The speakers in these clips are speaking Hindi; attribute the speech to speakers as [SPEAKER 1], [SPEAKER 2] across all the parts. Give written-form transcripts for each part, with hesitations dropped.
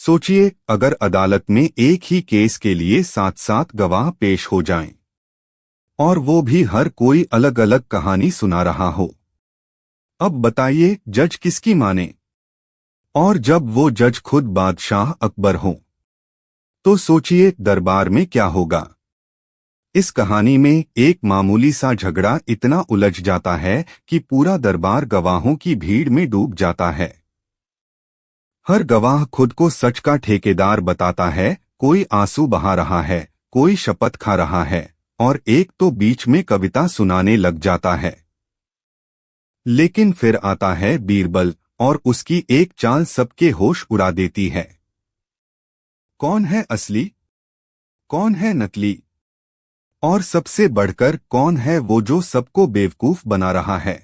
[SPEAKER 1] सोचिए, अगर अदालत में एक ही केस के लिए 7-7 गवाह पेश हो जाएं, और वो भी हर कोई अलग अलग कहानी सुना रहा हो। अब बताइए, जज किसकी माने? और जब वो जज खुद बादशाह अकबर हो, तो सोचिए दरबार में क्या होगा। इस कहानी में एक मामूली सा झगड़ा इतना उलझ जाता है कि पूरा दरबार गवाहों की भीड़ में डूब जाता है। हर गवाह खुद को सच का ठेकेदार बताता है, कोई आंसू बहा रहा है, कोई शपथ खा रहा है, और एक तो बीच में कविता सुनाने लग जाता है। लेकिन फिर आता है बीरबल, और उसकी एक चाल सबके होश उड़ा देती है। कौन है असली, कौन है नकली, और सबसे बढ़कर कौन है वो जो सबको बेवकूफ बना रहा है?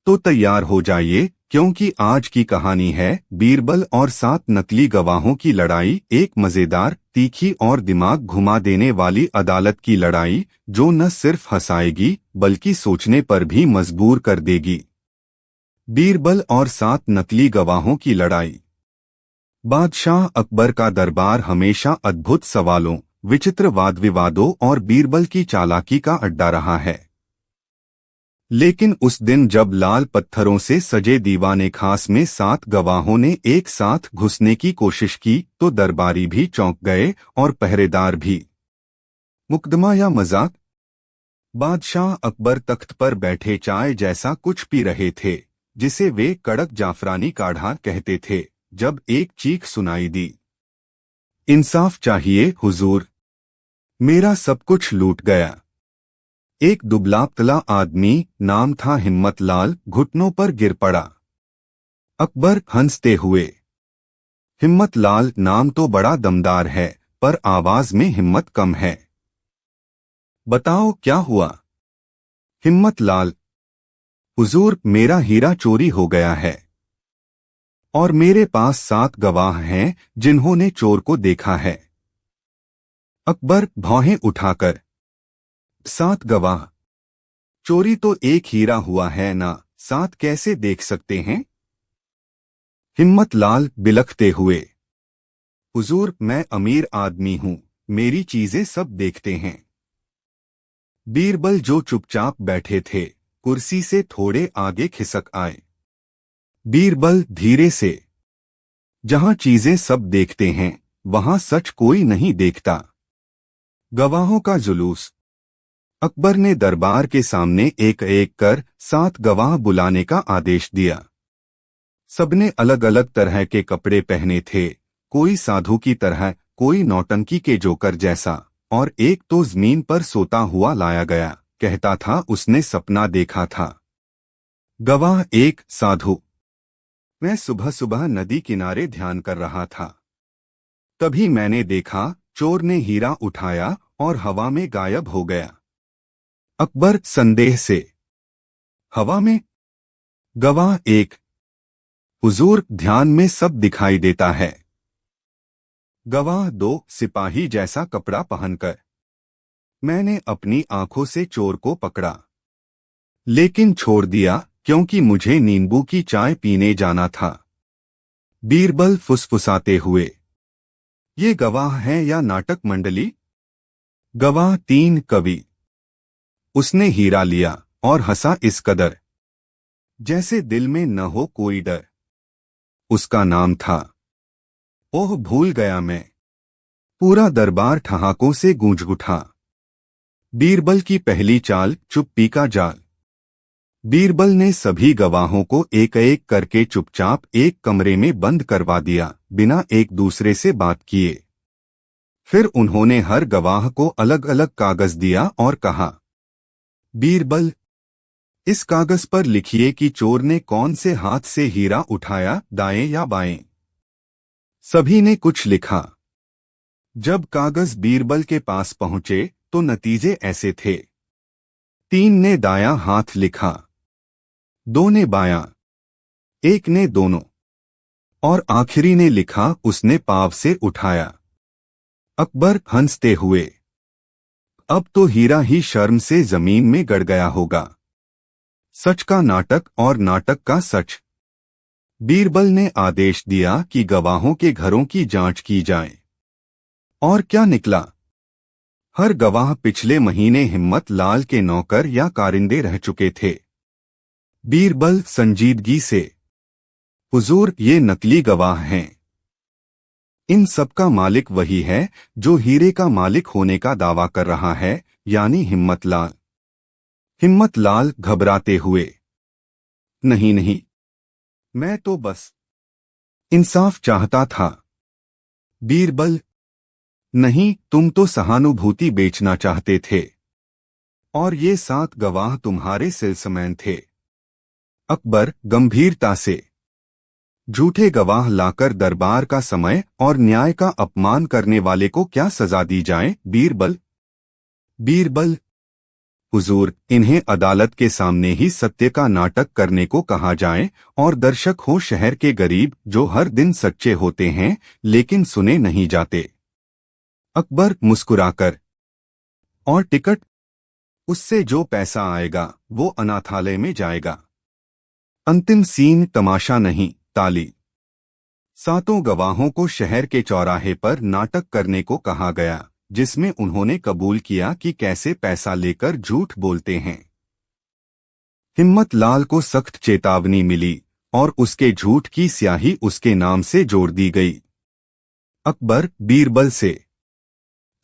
[SPEAKER 1] तो तैयार हो जाइए, क्योंकि आज की कहानी है बीरबल और 7 नकली गवाहों की लड़ाई। एक मजेदार, तीखी और दिमाग घुमा देने वाली अदालत की लड़ाई, जो न सिर्फ हंसाएगी बल्कि सोचने पर भी मजबूर कर देगी। बीरबल और 7 नकली गवाहों की लड़ाई। बादशाह अकबर का दरबार हमेशा अद्भुत सवालों, विचित्र वाद विवादों और बीरबल की चालाकी का अड्डा रहा है। लेकिन उस दिन जब लाल पत्थरों से सजे दीवाने खास में 7 गवाहों ने एक साथ घुसने की कोशिश की, तो दरबारी भी चौंक गए और पहरेदार भी। मुकदमा या मजाक? बादशाह अकबर तख्त पर बैठे चाय जैसा कुछ पी रहे थे, जिसे वे कड़क जाफरानी काढ़ा कहते थे, जब एक चीख सुनाई दी। इंसाफ चाहिए हुजूर, मेरा सब कुछ लूट गया। एक दुबला पतला आदमी, नाम था हिम्मत लाल, घुटनों पर गिर पड़ा। अकबर हंसते हुए, हिम्मत लाल नाम तो बड़ा दमदार है, पर आवाज में हिम्मत कम है। बताओ क्या हुआ? हिम्मत लाल, हुजूर मेरा हीरा चोरी हो गया है, और मेरे पास 7 गवाह हैं जिन्होंने चोर को देखा है। अकबर भौहें उठाकर, 7 गवाह? चोरी तो एक हीरा हुआ है ना, 7 कैसे देख सकते हैं? हिम्मत लाल बिलखते हुए, हुजूर मैं अमीर आदमी हूं, मेरी चीजें सब देखते हैं। बीरबल जो चुपचाप बैठे थे, कुर्सी से थोड़े आगे खिसक आए। बीरबल धीरे से, जहां चीजें सब देखते हैं, वहां सच कोई नहीं देखता। गवाहों का जुलूस। अकबर ने दरबार के सामने एक एक कर 7 गवाह बुलाने का आदेश दिया। सबने अलग अलग तरह के कपड़े पहने थे, कोई साधु की तरह, कोई नौटंकी के जोकर जैसा, और एक तो जमीन पर सोता हुआ लाया गया, कहता था उसने सपना देखा था। गवाह 1 साधु, मैं सुबह सुबह नदी किनारे ध्यान कर रहा था। तभी मैंने देखा, चोर ने हीरा उठाया और हवा में गायब हो गया। अकबर संदेह से, हवा में? गवाह 1, हुजूर ध्यान में सब दिखाई देता है। गवाह 2 सिपाही जैसा कपड़ा पहनकर, मैंने अपनी आंखों से चोर को पकड़ा, लेकिन छोड़ दिया क्योंकि मुझे नींबू की चाय पीने जाना था। बीरबल फुसफुसाते हुए, ये गवाह हैं या नाटक मंडली? गवाह 3 कवि, उसने हीरा लिया और हंसा इस कदर, जैसे दिल में न हो कोई डर। उसका नाम था, ओह भूल गया मैं। पूरा दरबार ठहाकों से गूंज उठा। बीरबल की पहली चाल, चुप्पी का जाल। बीरबल ने सभी गवाहों को एक एक करके चुपचाप एक कमरे में बंद करवा दिया, बिना एक दूसरे से बात किए। फिर उन्होंने हर गवाह को अलग अलग कागज दिया और कहा, बीरबल, इस कागज पर लिखिए कि चोर ने कौन से हाथ से हीरा उठाया, दाएं या बाएं। सभी ने कुछ लिखा। जब कागज बीरबल के पास पहुंचे, तो नतीजे ऐसे थे। 3 ने दायां हाथ लिखा, 2 ने बायां, 1 ने दोनों, और आखिरी ने लिखा उसने पांव से उठाया। अकबर हंसते हुए, अब तो हीरा ही शर्म से जमीन में गड़ गया होगा। सच का नाटक और नाटक का सच। बीरबल ने आदेश दिया कि गवाहों के घरों की जांच की जाए। और क्या निकला? हर गवाह पिछले महीने हिम्मत लाल के नौकर या कारिंदे रह चुके थे। बीरबल संजीदगी से, हुजूर, ये नकली गवाह हैं। इन सब का मालिक वही है जो हीरे का मालिक होने का दावा कर रहा है, यानी हिम्मत लाल। हिम्मत लाल घबराते हुए, नहीं नहीं, मैं तो बस इंसाफ चाहता था। बीरबल, नहीं, तुम तो सहानुभूति बेचना चाहते थे। और ये 7 गवाह तुम्हारे सेल्समैन थे। अकबर गंभीरता से, झूठे गवाह लाकर दरबार का समय और न्याय का अपमान करने वाले को क्या सजा दी जाए? बीरबल, बीरबल, हुजूर, इन्हें अदालत के सामने ही सत्य का नाटक करने को कहा जाए और दर्शक हो शहर के गरीब जो हर दिन सच्चे होते हैं लेकिन सुने नहीं जाते। अकबर मुस्कुराकर, और टिकट? उससे जो पैसा आएगा वो अनाथालय में जाएगा। अंतिम सीन तमाशा नहीं, ताली। 7 गवाहों को शहर के चौराहे पर नाटक करने को कहा गया, जिसमें उन्होंने कबूल किया कि कैसे पैसा लेकर झूठ बोलते हैं। हिम्मत लाल को सख्त चेतावनी मिली और उसके झूठ की स्याही उसके नाम से जोड़ दी गई। अकबर बीरबल से,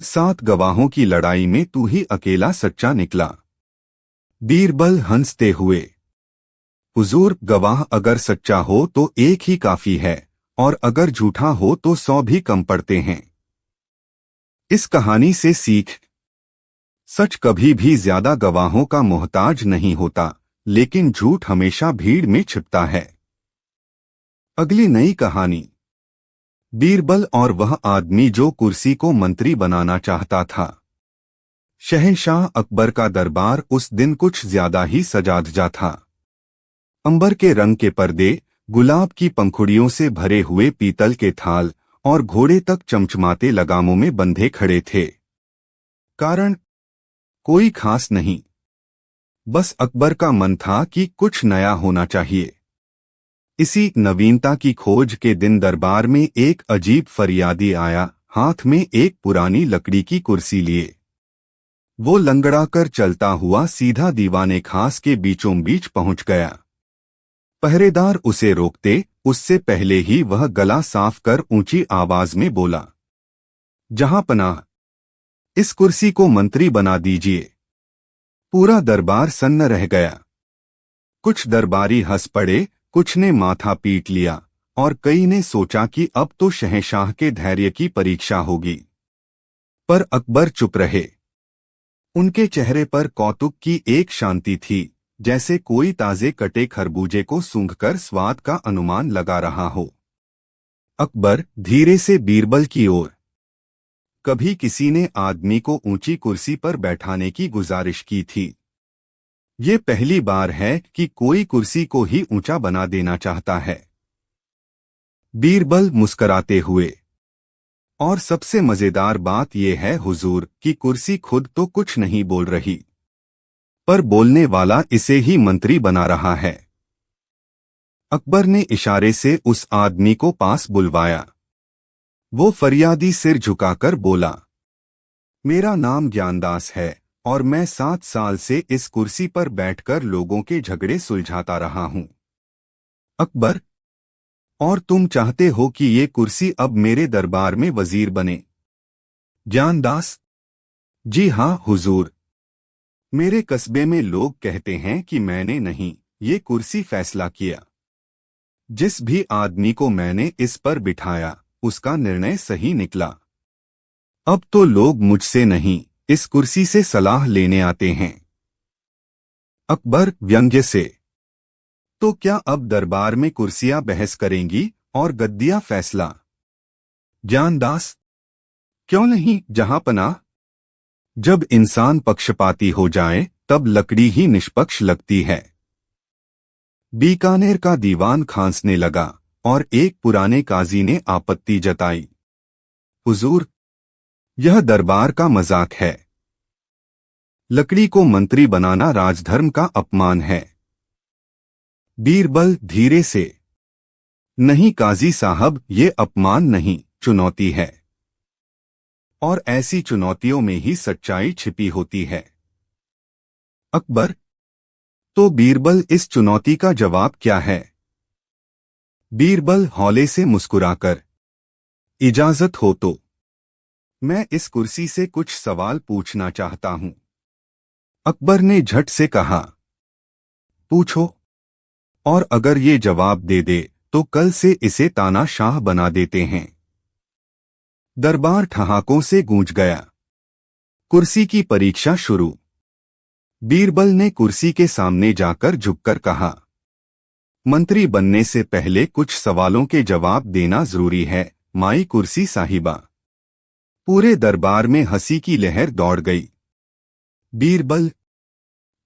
[SPEAKER 1] 7 गवाहों की लड़ाई में तू ही अकेला सच्चा निकला। बीरबल हंसते हुए, हुजूर, गवाह अगर सच्चा हो तो एक ही काफी है और अगर झूठा हो तो 100 भी कम पड़ते हैं। इस कहानी से सीख, सच कभी भी ज्यादा गवाहों का मोहताज नहीं होता, लेकिन झूठ हमेशा भीड़ में छिपता है। अगली नई कहानी, बीरबल और वह आदमी जो कुर्सी को मंत्री बनाना चाहता था। शहंशाह अकबर का दरबार उस दिन कुछ ज्यादा ही सजा धजा था। अंबर के रंग के पर्दे, गुलाब की पंखुड़ियों से भरे हुए पीतल के थाल और घोड़े तक चमचमाते लगामों में बंधे खड़े थे। कारण कोई खास नहीं, बस अकबर का मन था कि कुछ नया होना चाहिए। इसी नवीनता की खोज के दिन दरबार में एक अजीब फरियादी आया, हाथ में एक पुरानी लकड़ी की कुर्सी लिए। वो लंगड़ाकर चलता हुआ सीधा दीवाने खास के बीचों बीच पहुंच गया। पहरेदार उसे रोकते उससे पहले ही वह गला साफ कर ऊंची आवाज में बोला, जहां पनाह, इस कुर्सी को मंत्री बना दीजिए। पूरा दरबार सन्न रह गया। कुछ दरबारी हंस पड़े, कुछ ने माथा पीट लिया और कई ने सोचा कि अब तो शहंशाह के धैर्य की परीक्षा होगी। पर अकबर चुप रहे। उनके चेहरे पर कौतुक की एक शांति थी, जैसे कोई ताजे कटे खरबूजे को सूंघकर स्वाद का अनुमान लगा रहा हो। अकबर धीरे से बीरबल की ओर, कभी किसी ने आदमी को ऊंची कुर्सी पर बैठाने की गुजारिश की थी। ये पहली बार है कि कोई कुर्सी को ही ऊंचा बना देना चाहता है। बीरबल मुस्कराते हुए, और सबसे मजेदार बात यह है हुजूर कि कुर्सी खुद तो कुछ नहीं बोल रही, पर बोलने वाला इसे ही मंत्री बना रहा है। अकबर ने इशारे से उस आदमी को पास बुलवाया। वो फरियादी सिर झुकाकर बोला, मेरा नाम ज्ञानदास है और मैं 7 साल से इस कुर्सी पर बैठकर लोगों के झगड़े सुलझाता रहा हूं। अकबर, और तुम चाहते हो कि ये कुर्सी अब मेरे दरबार में वजीर बने? ज्ञानदास, जी हां हुजूर। मेरे कस्बे में लोग कहते हैं कि मैंने नहीं, ये कुर्सी फैसला किया। जिस भी आदमी को मैंने इस पर बिठाया उसका निर्णय सही निकला। अब तो लोग मुझसे नहीं, इस कुर्सी से सलाह लेने आते हैं। अकबर व्यंग्य से, तो क्या अब दरबार में कुर्सियां बहस करेंगी और गद्दियां फैसला? ज्ञानदास, क्यों नहीं जहांपनाह। जब इंसान पक्षपाती हो जाए तब लकड़ी ही निष्पक्ष लगती है। बीकानेर का दीवान खांसने लगा और एक पुराने काजी ने आपत्ति जताई, हुजूर, यह दरबार का मजाक है। लकड़ी को मंत्री बनाना राजधर्म का अपमान है। बीरबल धीरे से, नहीं काजी साहब, ये अपमान नहीं, चुनौती है। और ऐसी चुनौतियों में ही सच्चाई छिपी होती है। अकबर, तो बीरबल, इस चुनौती का जवाब क्या है? बीरबल हौले से मुस्कुराकर, इजाजत हो तो मैं इस कुर्सी से कुछ सवाल पूछना चाहता हूं। अकबर ने झट से कहा, पूछो, और अगर ये जवाब दे दे तो कल से इसे तानाशाह बना देते हैं। दरबार ठहाकों से गूंज गया। कुर्सी की परीक्षा शुरू। बीरबल ने कुर्सी के सामने जाकर झुककर कहा, मंत्री बनने से पहले कुछ सवालों के जवाब देना जरूरी है, माई कुर्सी साहिबा। पूरे दरबार में हंसी की लहर दौड़ गई। बीरबल,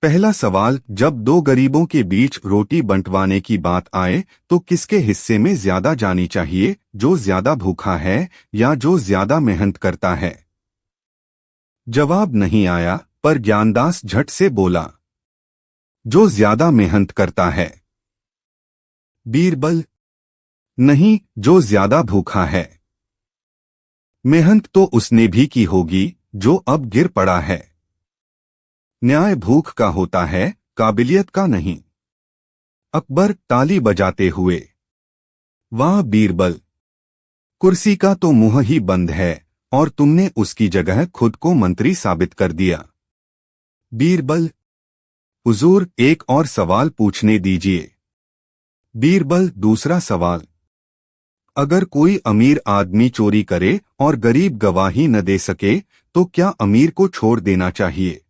[SPEAKER 1] पहला सवाल, जब दो गरीबों के बीच रोटी बंटवाने की बात आए तो किसके हिस्से में ज्यादा जानी चाहिए, जो ज्यादा भूखा है या जो ज्यादा मेहनत करता है? जवाब नहीं आया, पर ज्ञानदास झट से बोला, जो ज्यादा मेहनत करता है। बीरबल, नहीं, जो ज्यादा भूखा है। मेहनत तो उसने भी की होगी जो अब गिर पड़ा है। न्याय भूख का होता है, काबिलियत का नहीं। अकबर ताली बजाते हुए, वाह बीरबल, कुर्सी का तो मुंह ही बंद है और तुमने उसकी जगह खुद को मंत्री साबित कर दिया। बीरबल, हुजूर, एक और सवाल पूछने दीजिए। बीरबल, दूसरा सवाल, अगर कोई अमीर आदमी चोरी करे और गरीब गवाही न दे सके तो क्या अमीर को छोड़ देना चाहिए?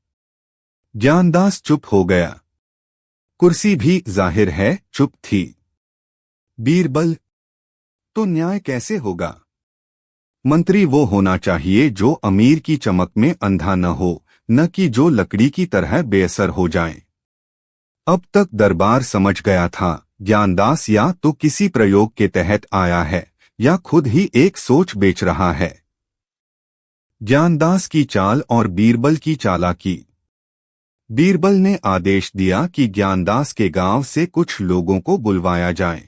[SPEAKER 1] ज्ञानदास चुप हो गया। कुर्सी भी जाहिर है चुप थी। बीरबल, तो न्याय कैसे होगा? मंत्री वो होना चाहिए जो अमीर की चमक में अंधा न हो, न कि जो लकड़ी की तरह बेअसर हो जाए। अब तक दरबार समझ गया था, ज्ञानदास या तो किसी प्रयोग के तहत आया है या खुद ही एक सोच बेच रहा है। ज्ञानदास की चाल और बीरबल की चालाकी। बीरबल ने आदेश दिया कि ज्ञानदास के गांव से कुछ लोगों को बुलवाया जाए।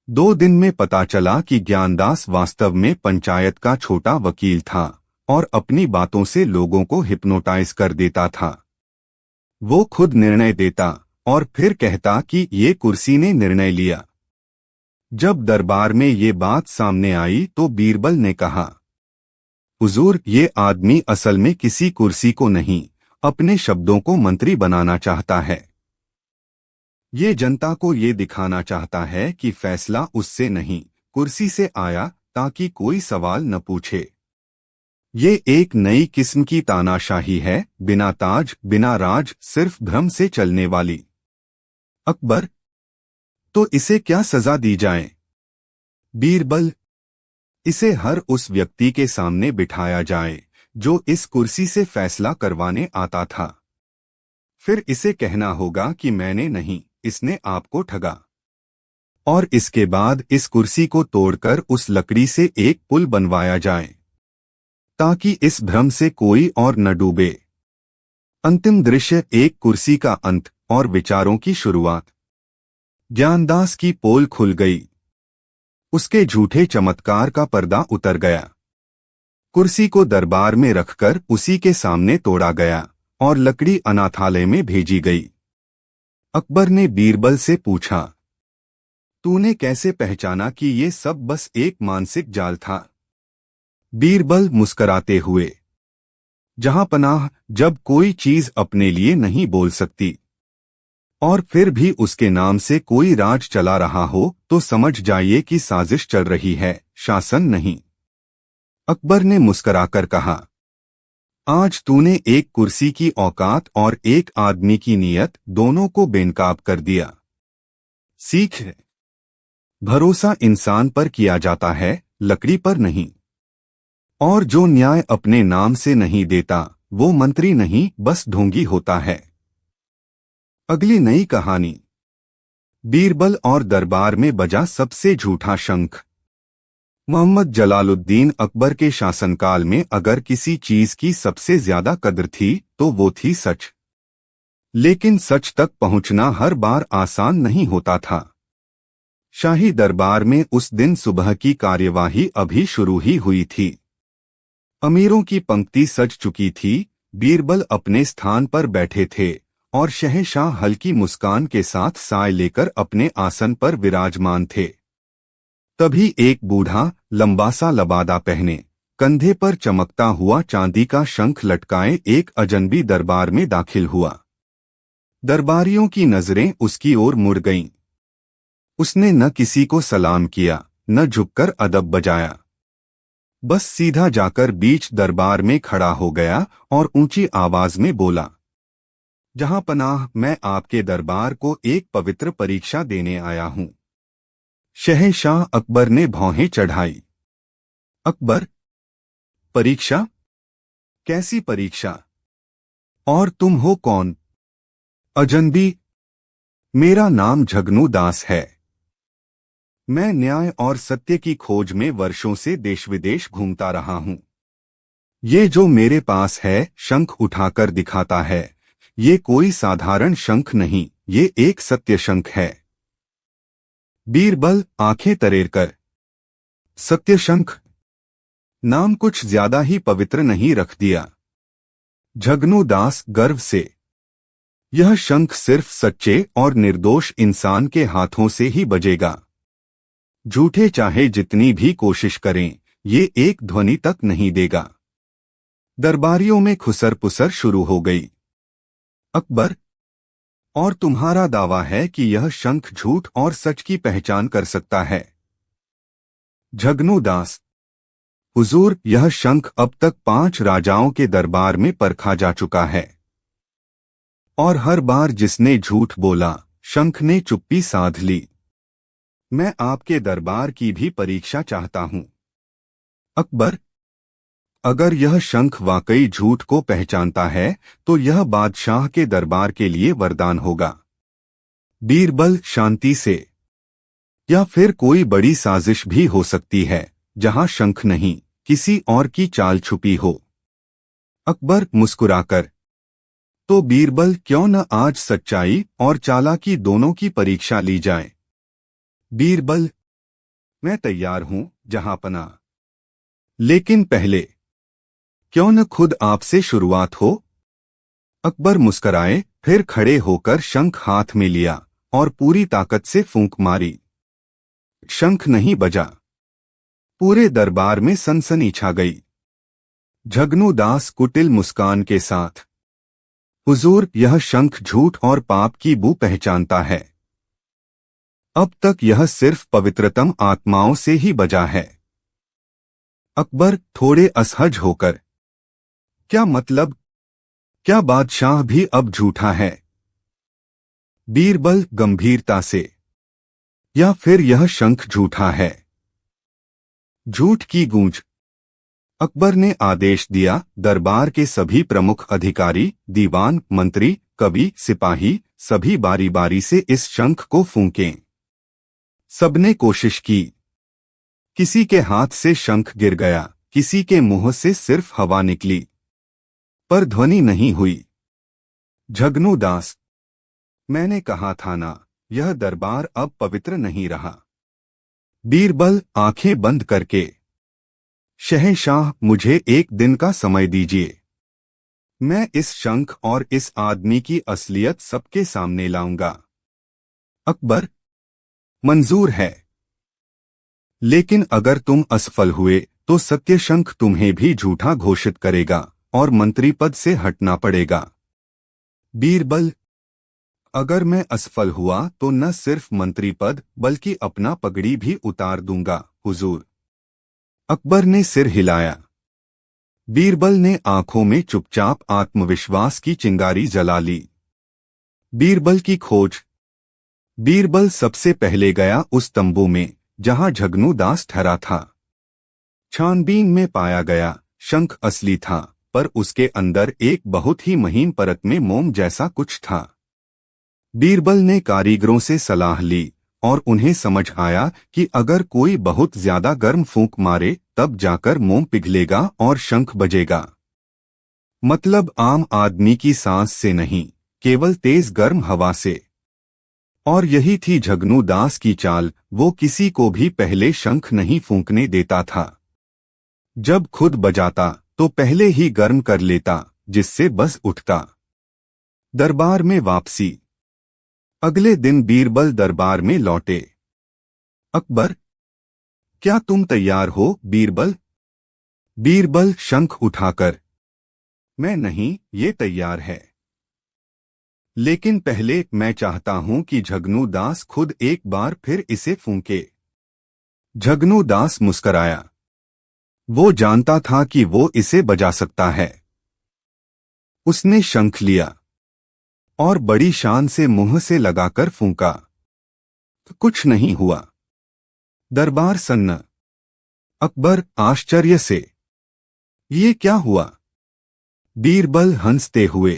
[SPEAKER 1] 2 दिन में पता चला कि ज्ञानदास वास्तव में पंचायत का छोटा वकील था और अपनी बातों से लोगों को हिप्नोटाइज कर देता था। वो खुद निर्णय देता और फिर कहता कि ये कुर्सी ने निर्णय लिया। जब दरबार में ये बात सामने आई तो बीरबल ने कहा, हुजूर, ये आदमी असल में किसी कुर्सी को नहीं, अपने शब्दों को मंत्री बनाना चाहता है। ये जनता को ये दिखाना चाहता है कि फैसला उससे नहीं, कुर्सी से आया, ताकि कोई सवाल न पूछे। ये एक नई किस्म की तानाशाही है, बिना ताज, बिना राज, सिर्फ भ्रम से चलने वाली। अकबर, तो इसे क्या सजा दी जाए? बीरबल, इसे हर उस व्यक्ति के सामने बिठाया जाए जो इस कुर्सी से फैसला करवाने आता था। फिर इसे कहना होगा कि मैंने नहीं, इसने आपको ठगा। और इसके बाद इस कुर्सी को तोड़कर उस लकड़ी से एक पुल बनवाया जाए ताकि इस भ्रम से कोई और न डूबे। अंतिम दृश्य, एक कुर्सी का अंत और विचारों की शुरुआत। ज्ञानदास की पोल खुल गई। उसके झूठे चमत्कार का पर्दा उतर गया। कुर्सी को दरबार में रखकर उसी के सामने तोड़ा गया और लकड़ी अनाथालय में भेजी गई। अकबर ने बीरबल से पूछा, तूने कैसे पहचाना कि ये सब बस एक मानसिक जाल था? बीरबल मुस्कराते हुए, जहां पनाह, जब कोई चीज अपने लिए नहीं बोल सकती और फिर भी उसके नाम से कोई राज चला रहा हो तो समझ जाइए कि साजिश चल रही है, शासन नहीं। अकबर ने मुस्कराकर कहा, आज तूने एक कुर्सी की औकात और एक आदमी की नीयत दोनों को बेनकाब कर दिया। सीख है, भरोसा इंसान पर किया जाता है, लकड़ी पर नहीं। और जो न्याय अपने नाम से नहीं देता वो मंत्री नहीं, बस ढोंगी होता है। अगली नई कहानी। बीरबल और दरबार में बजा सबसे झूठा शंख। मोहम्मद जलालुद्दीन अकबर के शासनकाल में अगर किसी चीज की सबसे ज्यादा कदर थी तो वो थी सच। लेकिन सच तक पहुंचना हर बार आसान नहीं होता था। शाही दरबार में उस दिन सुबह की कार्यवाही अभी शुरू ही हुई थी। अमीरों की पंक्ति सज चुकी थी। बीरबल अपने स्थान पर बैठे थे और शहंशाह हल्की मुस्कान के साथ साय लेकर अपने आसन पर विराजमान थे। तभी एक बूढ़ा लंबा सा लबादा पहने, कंधे पर चमकता हुआ चांदी का शंख लटकाए एक अजनबी दरबार में दाखिल हुआ। दरबारियों की नजरें उसकी ओर मुड़ गईं। उसने न किसी को सलाम किया, न झुककर अदब बजाया। बस सीधा जाकर बीच दरबार में खड़ा हो गया और ऊंची आवाज में बोला, जहां पनाह, मैं आपके दरबार को एक पवित्र परीक्षा देने आया हूं। शहंशाह अकबर ने भौहें चढ़ाई। अकबर, परीक्षा? कैसी परीक्षा? और तुम हो कौन? अजनबी। मेरा नाम झगनू दास है। मैं न्याय और सत्य की खोज में वर्षों से देश विदेश घूमता रहा हूं। ये जो मेरे पास है, शंख उठाकर दिखाता है, ये कोई साधारण शंख नहीं, ये एक सत्य शंख है। बीरबल आंखें तरेर कर, सत्य शंख? नाम कुछ ज्यादा ही पवित्र नहीं रख दिया? झगनू दास गर्व से, यह शंख सिर्फ सच्चे और निर्दोष इंसान के हाथों से ही बजेगा। झूठे चाहे जितनी भी कोशिश करें, ये एक ध्वनि तक नहीं देगा। दरबारियों में खुसर पुसर शुरू हो गई। अकबर, और तुम्हारा दावा है कि यह शंख झूठ और सच की पहचान कर सकता है? झगनू दास, हुजूर, यह शंख अब तक 5 राजाओं के दरबार में परखा जा चुका है, और हर बार जिसने झूठ बोला, शंख ने चुप्पी साध ली। मैं आपके दरबार की भी परीक्षा चाहता हूं। अकबर, अगर यह शंख वाकई झूठ को पहचानता है तो यह बादशाह के दरबार के लिए वरदान होगा। बीरबल शांति से, या फिर कोई बड़ी साजिश भी हो सकती है, जहां शंख नहीं, किसी और की चाल छुपी हो। अकबर मुस्कुराकर, तो बीरबल, क्यों न आज सच्चाई और चालाकी दोनों की परीक्षा ली जाए? बीरबल, मैं तैयार हूं जहांपना। लेकिन पहले क्यों न खुद आपसे शुरुआत हो? अकबर मुस्कराए, फिर खड़े होकर शंख हाथ में लिया और पूरी ताकत से फूंक मारी। शंख नहीं बजा। पूरे दरबार में सनसनी छा गई। झगनू दास कुटिल मुस्कान के साथ, हुजूर, यह शंख झूठ और पाप की बू पहचानता है। अब तक यह सिर्फ पवित्रतम आत्माओं से ही बजा है। अकबर थोड़े असहज होकर, क्या मतलब? क्या बादशाह भी अब झूठा है? बीरबल गंभीरता से, या फिर यह शंख झूठा है? झूठ की गूंज। अकबर ने आदेश दिया, दरबार के सभी प्रमुख अधिकारी, दीवान, मंत्री, कवि, सिपाही, सभी बारी बारी से इस शंख को फूंकें। सबने कोशिश की। किसी के हाथ से शंख गिर गया, किसी के मुंह से सिर्फ हवा निकली, पर ध्वनि नहीं हुई। झगनू दास, मैंने कहा था ना, यह दरबार अब पवित्र नहीं रहा। बीरबल आंखें बंद करके, शहंशाह, मुझे एक दिन का समय दीजिए। मैं इस शंख और इस आदमी की असलियत सबके सामने लाऊंगा। अकबर, मंजूर है। लेकिन अगर तुम असफल हुए तो सत्य शंख तुम्हें भी झूठा घोषित करेगा और मंत्री पद से हटना पड़ेगा। बीरबल, अगर मैं असफल हुआ तो न सिर्फ मंत्री पद बल्कि अपना पगड़ी भी उतार दूंगा, हुजूर। अकबर ने सिर हिलाया। बीरबल ने आंखों में चुपचाप आत्मविश्वास की चिंगारी जला ली। बीरबल की खोज। बीरबल सबसे पहले गया उस तंबू में जहां झगनू दास ठहरा था। छानबीन में पाया गया, शंख असली था, पर उसके अंदर एक बहुत ही महीन परत में मोम जैसा कुछ था। बीरबल ने कारीगरों से सलाह ली और उन्हें समझ आया कि अगर कोई बहुत ज्यादा गर्म फूंक मारे तब जाकर मोम पिघलेगा और शंख बजेगा। मतलब आम आदमी की सांस से नहीं, केवल तेज गर्म हवा से। और यही थी झगनू दास की चाल। वो किसी को भी पहले शंख नहीं फूंकने देता था। जब खुद बजाता तो पहले ही गर्म कर लेता, जिससे बस उठता। दरबार में वापसी। अगले दिन बीरबल दरबार में लौटे। अकबर, क्या तुम तैयार हो बीरबल? बीरबल शंख उठाकर, मैं नहीं, ये तैयार है। लेकिन पहले मैं चाहता हूं कि झगनू दास खुद एक बार फिर इसे फूंके। झगनू दास मुस्कराया। वो जानता था कि वो इसे बजा सकता है। उसने शंख लिया और बड़ी शान से मुंह से लगाकर फूंका। कुछ नहीं हुआ। दरबार सन्न। अकबर आश्चर्य से, ये क्या हुआ? बीरबल हंसते हुए,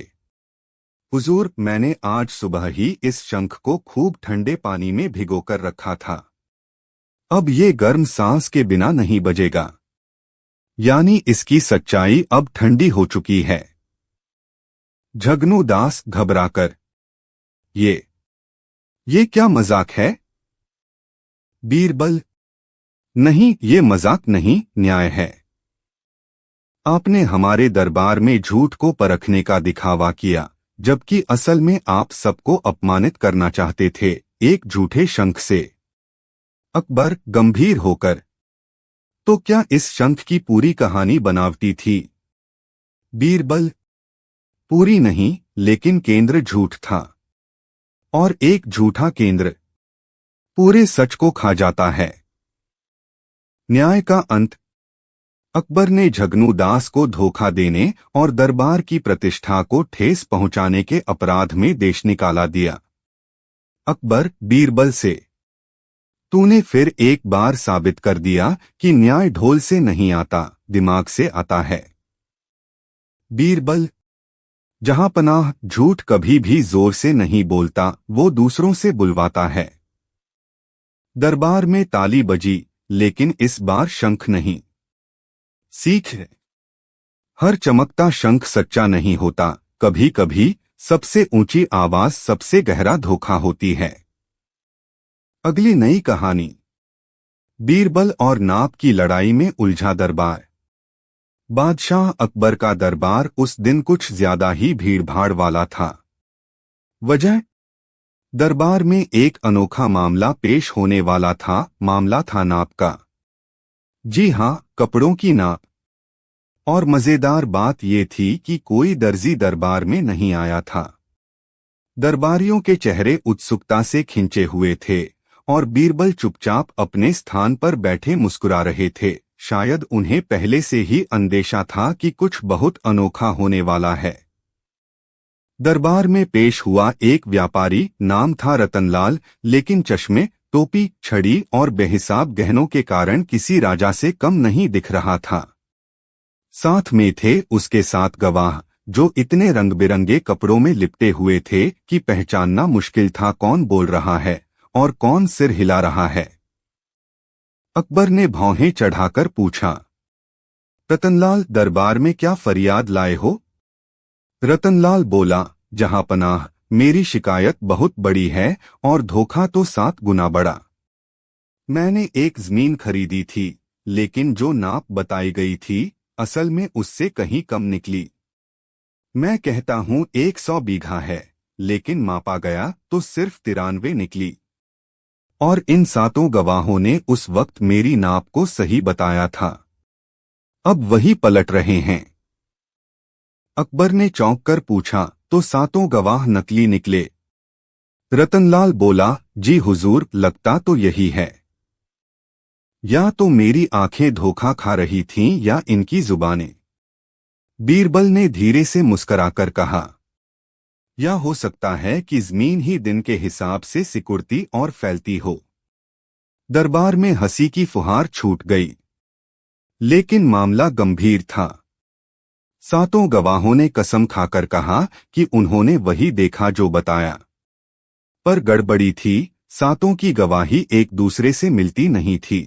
[SPEAKER 1] हुजूर, मैंने आज सुबह ही इस शंख को खूब ठंडे पानी में भिगोकर रखा था। अब ये गर्म सांस के बिना नहीं बजेगा। यानी इसकी सच्चाई अब ठंडी हो चुकी है। झगनू दास घबराकर, ये क्या मजाक है? बीरबल, नहीं, ये मजाक नहीं, न्याय है। आपने हमारे दरबार में झूठ को परखने का दिखावा किया, जबकि असल में आप सबको अपमानित करना चाहते थे, एक झूठे शंख से। अकबर गंभीर होकर, तो क्या इस शंख की पूरी कहानी बनावटी थी? बीरबल, पूरी नहीं, लेकिन केंद्र झूठ था। और एक झूठा केंद्र पूरे सच को खा जाता है। न्याय का अंत। अकबर ने झगनू दास को धोखा देने और दरबार की प्रतिष्ठा को ठेस पहुंचाने के अपराध में देश निकाला दिया। अकबर बीरबल से, तूने फिर एक बार साबित कर दिया कि न्याय ढोल से नहीं आता, दिमाग से आता है। बीरबल, जहांपनाह, झूठ कभी भी जोर से नहीं बोलता, वो दूसरों से बुलवाता है। दरबार में ताली बजी, लेकिन इस बार शंख नहीं। सीख है, हर चमकता शंख सच्चा नहीं होता। कभी कभी सबसे ऊंची आवाज सबसे गहरा धोखा होती है। अगली नई कहानी। बीरबल और नाप की लड़ाई में उलझा दरबार। बादशाह अकबर का दरबार उस दिन कुछ ज्यादा ही भीड़भाड़ वाला था। वजह, दरबार में एक अनोखा मामला पेश होने वाला था। मामला था नाप का। जी हां, कपड़ों की नाप। और मजेदार बात यह थी कि कोई दर्जी दरबार में नहीं आया था। दरबारियों के चेहरे उत्सुकता से खिंचे हुए थे और बीरबल चुपचाप अपने स्थान पर बैठे मुस्कुरा रहे थे। शायद उन्हें पहले से ही अंदेशा था कि कुछ बहुत अनोखा होने वाला है। दरबार में पेश हुआ एक व्यापारी, नाम था रतनलाल, लेकिन चश्मे, टोपी, छड़ी और बेहिसाब गहनों के कारण किसी राजा से कम नहीं दिख रहा था। साथ में थे उसके 7 गवाह, जो इतने रंग बिरंगे कपड़ों में लिपटे हुए थे कि पहचानना मुश्किल था कौन बोल रहा है और कौन सिर हिला रहा है। अकबर ने भौहें चढ़ाकर पूछा, रतनलाल, दरबार में क्या फरियाद लाए हो? रतनलाल बोला, जहांपनाह, मेरी शिकायत बहुत बड़ी है और धोखा तो 7 गुना बड़ा। मैंने एक जमीन खरीदी थी, लेकिन जो नाप बताई गई थी, असल में उससे कहीं कम निकली। मैं कहता हूं 100 बीघा है, लेकिन मापा गया तो सिर्फ 93 निकली। और इन 7 गवाहों ने उस वक्त मेरी नाप को सही बताया था। अब वही पलट रहे हैं। अकबर ने चौंक कर पूछा, तो 7 गवाह नकली निकले? रतनलाल बोला, जी हुजूर, लगता तो यही है। या तो मेरी आंखें धोखा खा रही थीं या इनकी जुबानें। बीरबल ने धीरे से मुस्कराकर कहा, या हो सकता है कि जमीन ही दिन के हिसाब से सिकुड़ती और फैलती हो। दरबार में हंसी की फुहार छूट गई, लेकिन मामला गंभीर था। 7 गवाहों ने कसम खाकर कहा कि उन्होंने वही देखा जो बताया। पर गड़बड़ी थी, 7 की गवाही एक दूसरे से मिलती नहीं थी।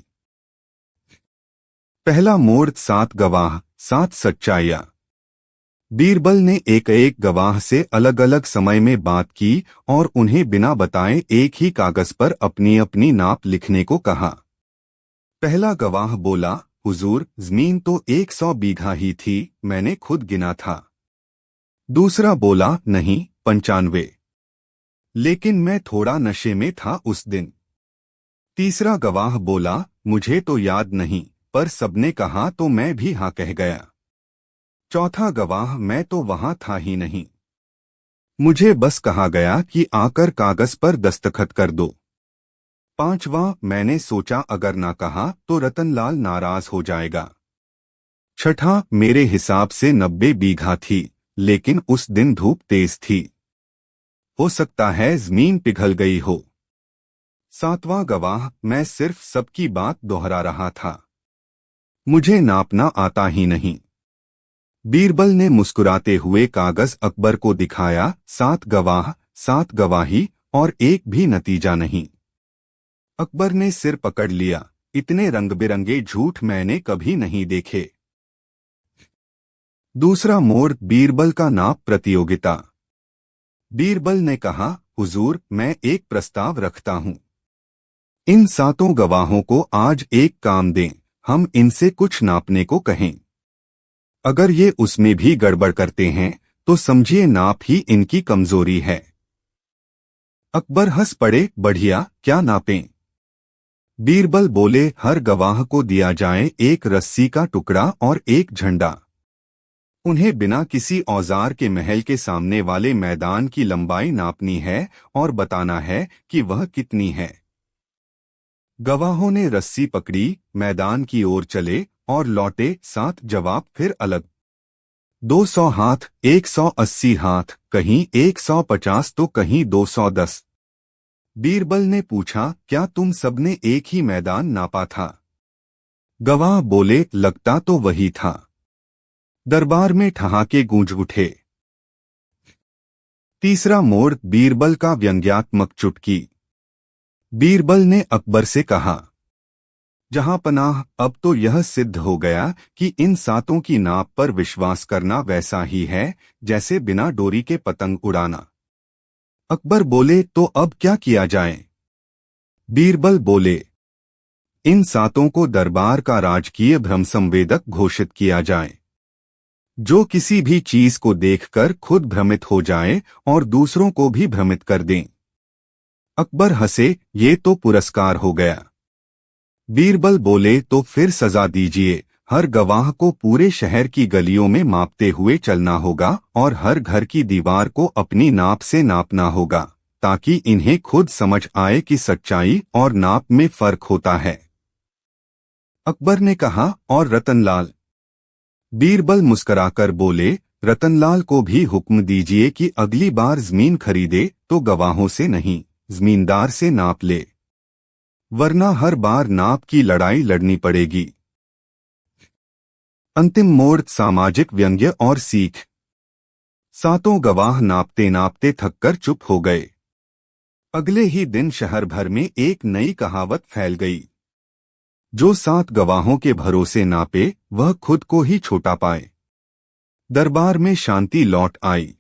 [SPEAKER 1] पहला मोड़, 7 गवाह, 7 सच्चाइयां। बीरबल ने एक एक गवाह से अलग अलग समय में बात की और उन्हें बिना बताए एक ही कागज पर अपनी अपनी नाप लिखने को कहा। पहला गवाह बोला, हुजूर, जमीन तो 100 बीघा ही थी, मैंने खुद गिना था। दूसरा बोला, नहीं, 95, लेकिन मैं थोड़ा नशे में था उस दिन। तीसरा गवाह बोला, मुझे तो याद नहीं, पर सबने कहा तो मैं भी हाँ कह गया। चौथा गवाह, मैं तो वहां था ही नहीं, मुझे बस कहा गया कि आकर कागज पर दस्तखत कर दो। पांचवा, मैंने सोचा अगर ना कहा तो रतनलाल नाराज हो जाएगा। छठा, मेरे हिसाब से 90 बीघा थी, लेकिन उस दिन धूप तेज थी, हो सकता है जमीन पिघल गई हो। सातवां गवाह, मैं सिर्फ सबकी बात दोहरा रहा था, मुझे नापना आता ही नहीं। बीरबल ने मुस्कुराते हुए कागज अकबर को दिखाया, 7 गवाह, 7 गवाही और एक भी नतीजा नहीं। अकबर ने सिर पकड़ लिया, इतने रंग बिरंगे झूठ मैंने कभी नहीं देखे। दूसरा मोड़, बीरबल का नाप प्रतियोगिता। बीरबल ने कहा, हुजूर, मैं एक प्रस्ताव रखता हूं। इन 7 गवाहों को आज एक काम दें, हम इनसे कुछ नापने को कहें। अगर ये उसमें भी गड़बड़ करते हैं तो समझिए नाप ही इनकी कमजोरी है। अकबर हंस पड़े, बढ़िया, क्या नापें? बीरबल बोले, हर गवाह को दिया जाए एक रस्सी का टुकड़ा और एक झंडा। उन्हें बिना किसी औजार के महल के सामने वाले मैदान की लंबाई नापनी है और बताना है कि वह कितनी है। गवाहों ने रस्सी पकड़ी, मैदान की ओर चले और लौटे, 7 जवाब फिर अलग। 200 हाथ, 180 हाथ, कहीं 150 तो कहीं 210। बीरबल ने पूछा, क्या तुम सबने एक ही मैदान नापा था? गवाह बोले, लगता तो वही था। दरबार में ठहाके गूंज उठे। तीसरा मोड़, बीरबल का व्यंग्यात्मक चुटकी। बीरबल ने अकबर से कहा, जहां पनाह, अब तो यह सिद्ध हो गया कि इन 7 की नाप पर विश्वास करना वैसा ही है जैसे बिना डोरी के पतंग उड़ाना। अकबर बोले, तो अब क्या किया जाए? बीरबल बोले, इन 7 को दरबार का राजकीय भ्रम संवेदक घोषित किया जाए। जो किसी भी चीज को देखकर खुद भ्रमित हो जाए और दूसरों को भी भ्रमित कर दें। अकबर हंसे, ये तो पुरस्कार हो गया। बीरबल बोले, तो फिर सजा दीजिए, हर गवाह को पूरे शहर की गलियों में मापते हुए चलना होगा और हर घर की दीवार को अपनी नाप से नापना होगा, ताकि इन्हें खुद समझ आए कि सच्चाई और नाप में फर्क होता है। अकबर ने कहा, और रतनलाल? बीरबल मुस्कुराकर बोले, रतनलाल को भी हुक्म दीजिए कि अगली बार जमीन खरीदे तो गवाहों से नहीं, जमींदार से नाप ले, वरना हर बार नाप की लड़ाई लड़नी पड़ेगी। अंतिम मोड़, सामाजिक व्यंग्य और सीख। 7 गवाह नापते नापते थककर चुप हो गए। अगले ही दिन शहर भर में एक नई कहावत फैल गई, जो 7 गवाहों के भरोसे नापे वह खुद को ही छोटा पाए। दरबार में शांति लौट आई।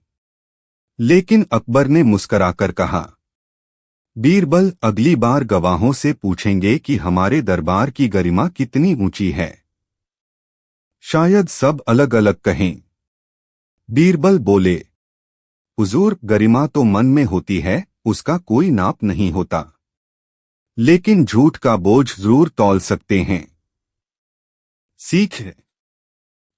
[SPEAKER 1] लेकिन अकबर ने मुस्कराकर कहा, बीरबल, अगली बार गवाहों से पूछेंगे कि हमारे दरबार की गरिमा कितनी ऊंची है। शायद सब अलग अलग कहें। बीरबल बोले, हुजूर, गरिमा तो मन में होती है, उसका कोई नाप नहीं होता, लेकिन झूठ का बोझ जरूर तौल सकते हैं। सीख है,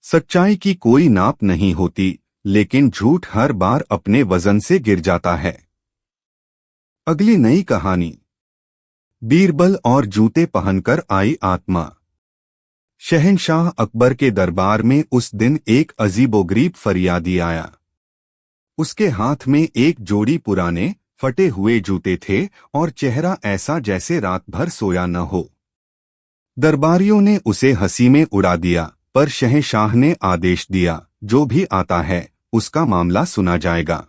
[SPEAKER 1] सच्चाई की कोई नाप नहीं होती, लेकिन झूठ हर बार अपने वजन से गिर जाता है। अगली नई कहानी, बीरबल और जूते पहनकर आई आत्मा। शहंशाह अकबर के दरबार में उस दिन एक अजीबोगरीब फरियादी आया। उसके हाथ में एक जोड़ी पुराने फटे हुए जूते थे और चेहरा ऐसा जैसे रात भर सोया न हो। दरबारियों ने उसे हंसी में उड़ा दिया, पर शहंशाह ने आदेश दिया, जो भी आता है उसका मामला सुना जाएगा।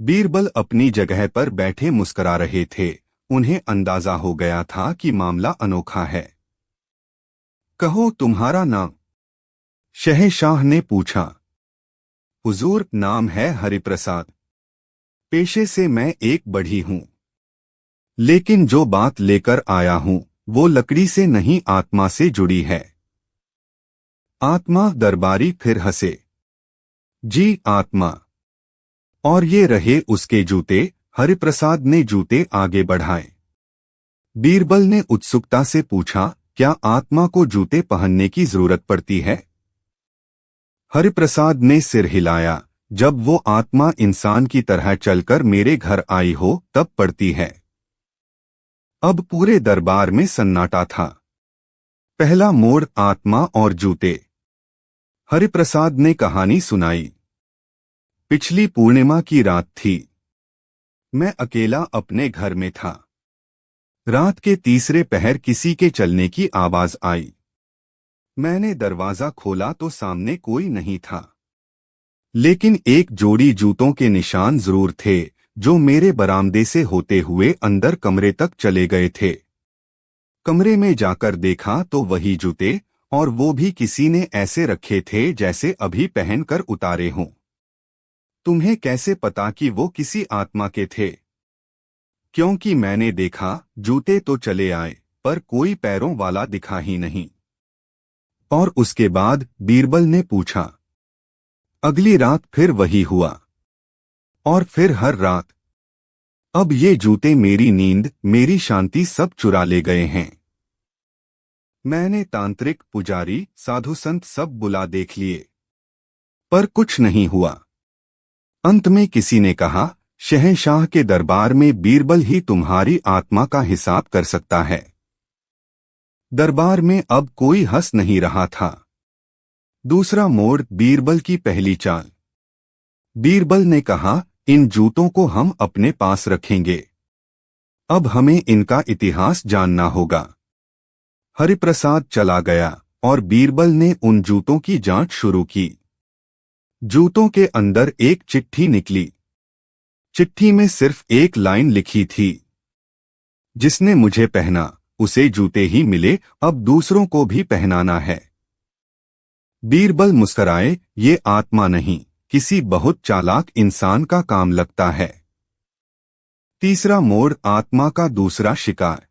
[SPEAKER 1] बीरबल अपनी जगह पर बैठे मुस्करा रहे थे। उन्हें अंदाजा हो गया था कि मामला अनोखा है। कहो, तुम्हारा नाम? शहंशाह ने पूछा। हुजूर, नाम है हरिप्रसाद। पेशे से मैं एक बढ़ी हूँ, लेकिन जो बात लेकर आया हूँ वो लकड़ी से नहीं, आत्मा से जुड़ी है। आत्मा? दरबारी फिर हंसे। जी, आत्मा। और ये रहे उसके जूते। हरिप्रसाद ने जूते आगे बढ़ाए। बीरबल ने उत्सुकता से पूछा, क्या आत्मा को जूते पहनने की जरूरत पड़ती है? हरिप्रसाद ने सिर हिलाया। जब वो आत्मा इंसान की तरह चलकर मेरे घर आई हो तब पड़ती है। अब पूरे दरबार में सन्नाटा था। पहला मोड़, आत्मा और जूते। हरिप्रसाद ने कहानी सुनाई। पिछली पूर्णिमा की रात थी। मैं अकेला अपने घर में था। रात के तीसरे पहर किसी के चलने की आवाज आई। मैंने दरवाजा खोला तो सामने कोई नहीं था, लेकिन एक जोड़ी जूतों के निशान जरूर थे जो मेरे बरामदे से होते हुए अंदर कमरे तक चले गए थे। कमरे में जाकर देखा तो वही जूते, और वो भी किसी ने ऐसे रखे थे जैसे अभी पहनकर उतारे हों। तुम्हें कैसे पता कि वो किसी आत्मा के थे? क्योंकि मैंने देखा, जूते तो चले आए पर कोई पैरों वाला दिखा ही नहीं। और उसके बाद? बीरबल ने पूछा। अगली रात फिर वही हुआ, और फिर हर रात। अब ये जूते मेरी नींद, मेरी शांति सब चुरा ले गए हैं। मैंने तांत्रिक, पुजारी, साधु संत सब बुला देख लिए, पर कुछ नहीं हुआ। अंत में किसी ने कहा, शहंशाह के दरबार में बीरबल ही तुम्हारी आत्मा का हिसाब कर सकता है। दरबार में अब कोई हंस नहीं रहा था। दूसरा मोड़, बीरबल की पहली चाल। बीरबल ने कहा, इन जूतों को हम अपने पास रखेंगे। अब हमें इनका इतिहास जानना होगा। हरिप्रसाद चला गया और बीरबल ने उन जूतों की जांच शुरू की। जूतों के अंदर एक चिट्ठी निकली। चिट्ठी में सिर्फ एक लाइन लिखी थी, जिसने मुझे पहना उसे जूते ही मिले, अब दूसरों को भी पहनाना है। बीरबल मुस्कराए, ये आत्मा नहीं, किसी बहुत चालाक इंसान का काम लगता है। तीसरा मोड़, आत्मा का दूसरा शिकार।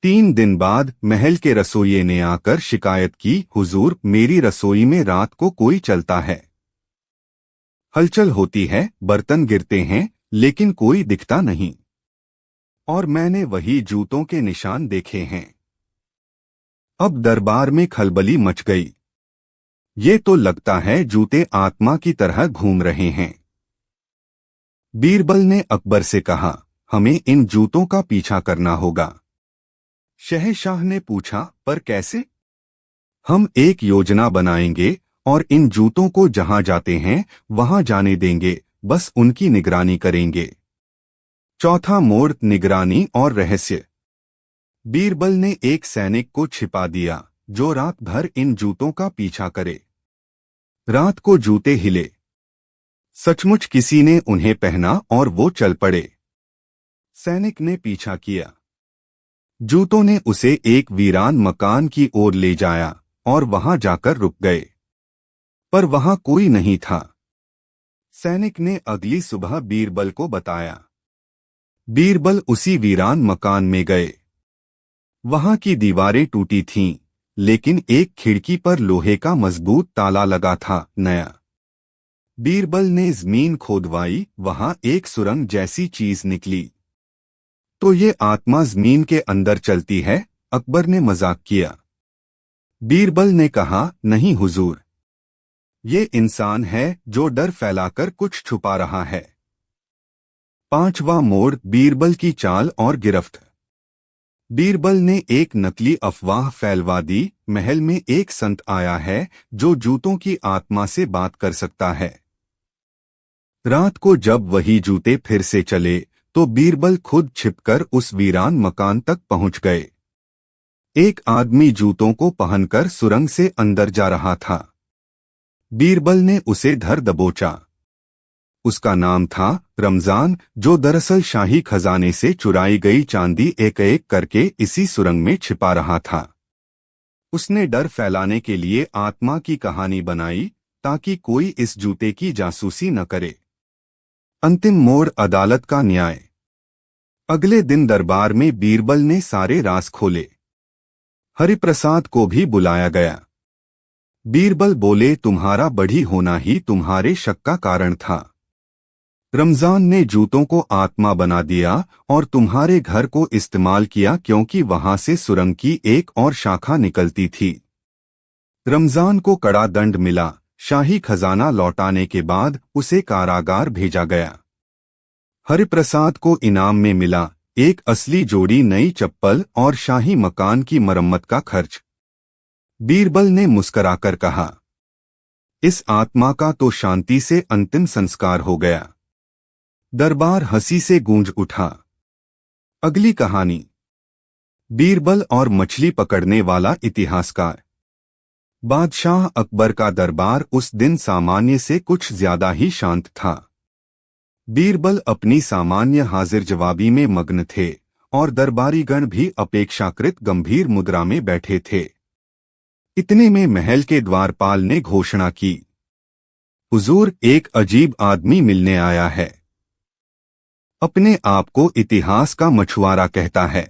[SPEAKER 1] 3 दिन बाद महल के रसोइये ने आकर शिकायत की, हुजूर, मेरी रसोई में रात को कोई चलता है। हलचल होती है, बर्तन गिरते हैं, लेकिन कोई दिखता नहीं। और मैंने वही जूतों के निशान देखे हैं। अब दरबार में खलबली मच गई। ये तो लगता है जूते आत्मा की तरह घूम रहे हैं। बीरबल ने अकबर से कहा, हमें इन जूतों का पीछा करना होगा। शहंशाह ने पूछा, पर कैसे? हम एक योजना बनाएंगे और इन जूतों को जहां जाते हैं वहां जाने देंगे, बस उनकी निगरानी करेंगे। चौथा मोड़, निगरानी और रहस्य। बीरबल ने एक सैनिक को छिपा दिया जो रात भर इन जूतों का पीछा करे। रात को जूते हिले। सचमुच किसी ने उन्हें पहना और वो चल पड़े। सैनिक ने पीछा किया। जूतों ने उसे एक वीरान मकान की ओर ले जाया और वहां जाकर रुक गए, पर वहां कोई नहीं था। सैनिक ने अगली सुबह बीरबल को बताया। बीरबल उसी वीरान मकान में गए। वहां की दीवारें टूटी थीं, लेकिन एक खिड़की पर लोहे का मजबूत ताला लगा था, नया। बीरबल ने जमीन खोदवाई, वहां एक सुरंग जैसी चीज निकली। तो ये आत्मा जमीन के अंदर चलती है? अकबर ने मजाक किया। बीरबल ने कहा, नहीं हुजूर, ये इंसान है जो डर फैलाकर कुछ छुपा रहा है। पांचवा मोड़, बीरबल की चाल और गिरफ्त। बीरबल ने एक नकली अफवाह फैलवा दी, महल में एक संत आया है जो जूतों की आत्मा से बात कर सकता है। रात को जब वही जूते फिर से चले तो बीरबल खुद छिपकर उस वीरान मकान तक पहुंच गए। एक आदमी जूतों को पहनकर सुरंग से अंदर जा रहा था। बीरबल ने उसे धर दबोचा। उसका नाम था रमजान, जो दरअसल शाही खजाने से चुराई गई चांदी एक एक करके इसी सुरंग में छिपा रहा था। उसने डर फैलाने के लिए आत्मा की कहानी बनाई, ताकि कोई इस जूते की जासूसी न करे। अंतिम मोड़, अदालत का न्याय। अगले दिन दरबार में बीरबल ने सारे राज खोले। हरिप्रसाद को भी बुलाया गया। बीरबल बोले, तुम्हारा बड़ी होना ही तुम्हारे शक का कारण था। रमजान ने जूतों को आत्मा बना दिया और तुम्हारे घर को इस्तेमाल किया क्योंकि वहां से सुरंग की एक और शाखा निकलती थी। रमजान को कड़ा दंड मिला। शाही खजाना लौटाने के बाद उसे कारागार भेजा गया। हरिप्रसाद को इनाम में मिला एक असली जोड़ी नई चप्पल और शाही मकान की मरम्मत का खर्च। बीरबल ने मुस्कराकर कहा, इस आत्मा का तो शांति से अंतिम संस्कार हो गया। दरबार हंसी से गूंज उठा। अगली कहानी, बीरबल और मछली पकड़ने वाला इतिहासकार। बादशाह अकबर का दरबार उस दिन सामान्य से कुछ ज्यादा ही शांत था। बीरबल अपनी सामान्य हाजिर जवाबी में मग्न थे और दरबारीगण भी अपेक्षाकृत गंभीर मुद्रा में बैठे थे। इतने में महल के द्वारपाल ने घोषणा की, हुजूर, एक अजीब आदमी मिलने आया है। अपने आप को इतिहास का मछुआरा कहता है।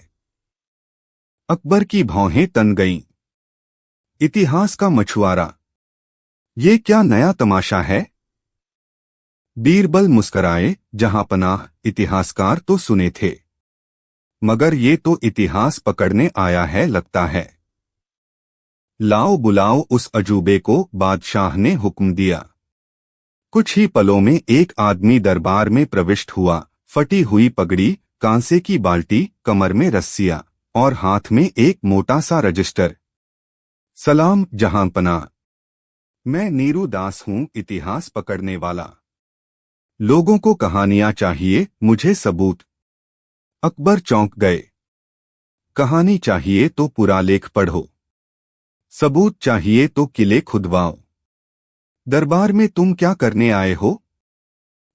[SPEAKER 1] अकबर की भौहें तन गईं। इतिहास का मछुआरा, ये क्या नया तमाशा है? बीरबल मुस्कराए, जहां पनाह, इतिहासकार तो सुने थे, मगर ये तो इतिहास पकड़ने आया है लगता है। लाओ बुलाओ उस अजूबे को, बादशाह ने हुक्म दिया। कुछ ही पलों में एक आदमी दरबार में प्रविष्ट हुआ। फटी हुई पगड़ी, कांसे की बाल्टी, कमर में रस्सियां और हाथ में एक मोटा सा रजिस्टर। सलाम जहांपनाह, मैं नीरू दास हूं, इतिहास पकड़ने वाला। लोगों को कहानियां चाहिए, मुझे सबूत। अकबर चौंक गए। कहानी चाहिए तो पुरालेख पढ़ो, सबूत चाहिए तो किले खुदवाओ। दरबार में तुम क्या करने आए हो?